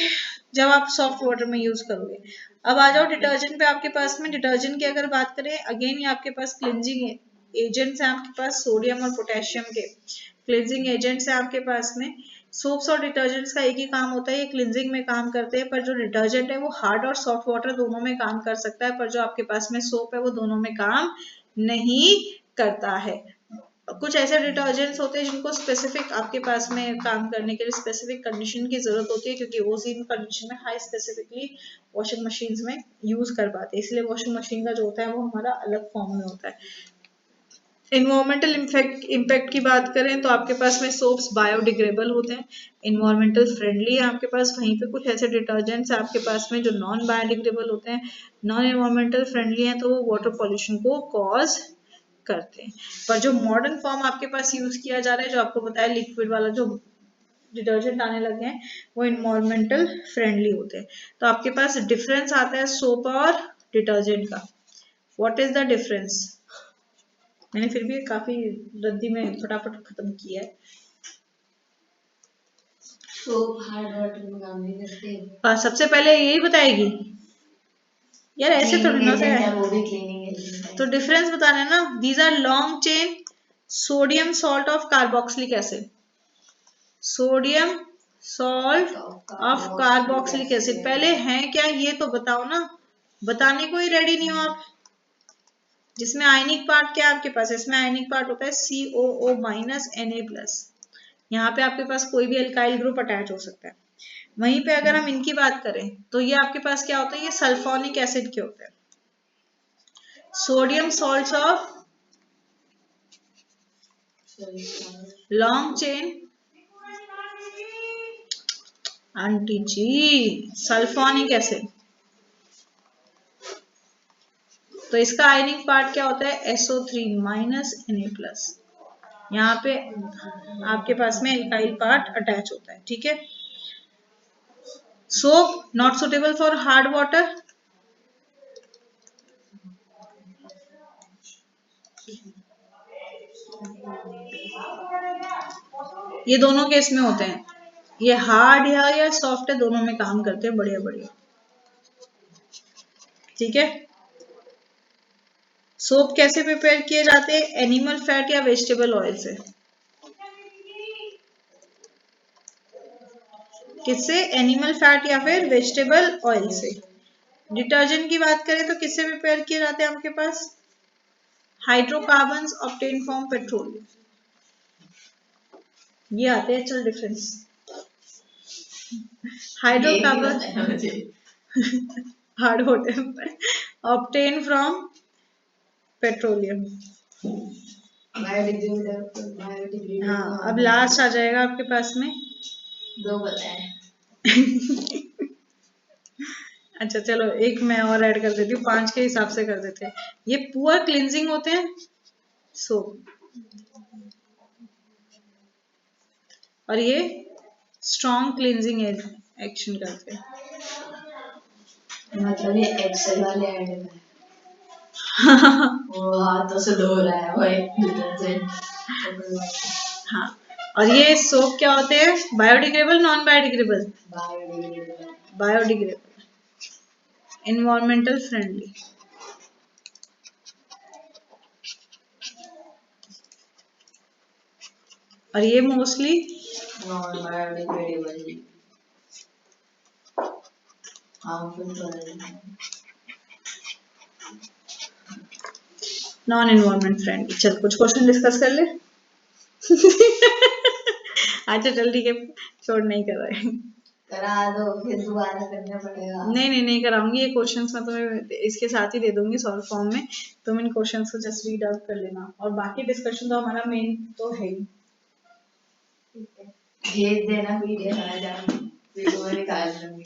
[SPEAKER 1] जब आप सॉफ्ट वाटर में यूज करोगे। अब आ जाओ डिटर्जेंट पे। आपके पास में डिटर्जेंट की अगर बात करें, अगेन ये आपके पास क्लींजिंग एजेंट्स हैं आपके पास, सोडियम और पोटेशियम के क्लींजिंग एजेंट्स हैं आपके पास में। सोप्स और डिटर्जेंट्स का एक ही काम होता है, ये क्लींजिंग में काम करते हैं, पर जो डिटर्जेंट है वो हार्ड और सॉफ्ट वाटर दोनों में काम कर सकता है, पर जो आपके पास में सोप है वो दोनों में काम नहीं करता है। कुछ ऐसे डिटर्जेंट्स होते हैं जिनको स्पेसिफिक आपके पास में काम करने के लिए स्पेसिफिक कंडीशन की जरूरत होती है, क्योंकि वो उसी कंडीशन में हाई स्पेसिफिकली वॉशिंग मशीन में यूज कर पाते हैं, इसलिए वॉशिंग मशीन का जो होता है वो हमारा अलग फॉर्म में होता है। इन्वायरमेंटल इम्पैक्ट की बात करें तो आपके पास में सोप्स बायोडिग्रेडेबल होते हैं, इन्वायरमेंटल फ्रेंडली है आपके पास। वहीं पे कुछ ऐसे डिटर्जेंट्स आपके पास में जो नॉन बायोडिग्रेडेबल होते हैं, नॉन इन्वायरमेंटल फ्रेंडली हैं, तो वो वाटर पॉल्यूशन को कॉज करते हैं। पर जो मॉडर्न फॉर्म आपके पास यूज किया जा रहा है, जो आपको बताया लिक्विड वाला जो डिटर्जेंट आने लगे हैं, वो इन्वायरमेंटल फ्रेंडली होते हैं। तो आपके पास डिफरेंस आता है सोप और डिटर्जेंट का। What is the difference? मैंने फिर भी काफी रद्दी में फटाफट खत्म किया है।
[SPEAKER 2] सोप हार्ड वाटर में काम नहीं करते।
[SPEAKER 1] सबसे पहले यही बताएगी यार, ऐसे थोड़ी ना होता
[SPEAKER 2] है,
[SPEAKER 1] है।
[SPEAKER 2] वो भी क्लीनिंग एजेंट है।
[SPEAKER 1] तो डिफरेंस बताना है ना। These are long chain sodium salt of carboxylic acid, sodium salt of carboxylic acid. पहले है क्या ये तो बताओ ना, बताने को ही रेडी नहीं हो आप। जिसमें आयनिक पार्ट क्या आपके पास है? इसमें आयनिक पार्ट होता है COO माइनस Na+। यहाँ पे आपके पास कोई भी अल्काइल ग्रुप अटैच हो सकता है। वहीं पे अगर हम इनकी बात करें तो ये आपके पास क्या होता है? ये सल्फोनिक एसिड के होते हैं, sodium salts of long chain आंटी जी सल्फोनिक एसिड। तो इसका आयनिक पार्ट क्या होता है? SO3 minus Na+। यहाँ पे आपके पास में एल्काइल पार्ट अटैच होता है, ठीक है। Soap not suitable for hard water. ये दोनों केस में होते हैं, ये हार्ड है या सॉफ्ट है, दोनों में काम करते हैं बढ़िया बढ़िया, ठीक है। सोप कैसे प्रिपेयर किए जाते हैं? एनिमल फैट या वेजिटेबल ऑयल से। किससे? एनिमल फैट या फिर वेजिटेबल ऑयल से। डिटर्जेंट की बात करें तो किससे प्रिपेयर किए जाते हैं आपके पास? Hydrocarbons obtain from petroleum. ये आते हैं, चल difference. Hydrocarbon hard water obtain from petroleum. हाँ, अब लास्ट आ जाएगा आपके पास में।
[SPEAKER 2] दो बताए।
[SPEAKER 1] अच्छा चलो एक मैं और ऐड कर देती हूँ, 5 के हिसाब से कर देते हैं। ये पुअर क्लींजिंग होते हैं सोप, और ये स्ट्रॉन्ग क्लींजिंग एक्शन करते हैं।
[SPEAKER 2] मतलब ये एक्सेल वाले ऐड है। वो हाथों से धो रहा है वो एक डिटर्जेंट।
[SPEAKER 1] हाँ, और ये सोप क्या होते हैं? Biodegradable, non biodegradable? Biodegradable, environmental friendly. और ये mostly
[SPEAKER 2] non biodegradable,
[SPEAKER 1] non environment friendly. चल कुछ क्वेश्चन डिस्कस कर ले। अच्छा चल ठीक है, छोड़ नहीं कर रहे।
[SPEAKER 2] करा दो, फिर दोबारा करना पड़ेगा।
[SPEAKER 1] नहीं कराऊंगी। ये क्वेश्चंस मैं तुम्हें इसके साथ ही दे दूंगी सॉल्व फॉर्म में, तुम इन क्वेश्चंस को जस्ट रीड आउट कर लेना, और बाकी डिस्कशन तो हमारा मेन तो है ही।
[SPEAKER 2] भेज देना PDF आ जाए, फिर वो निकाल लूंगी।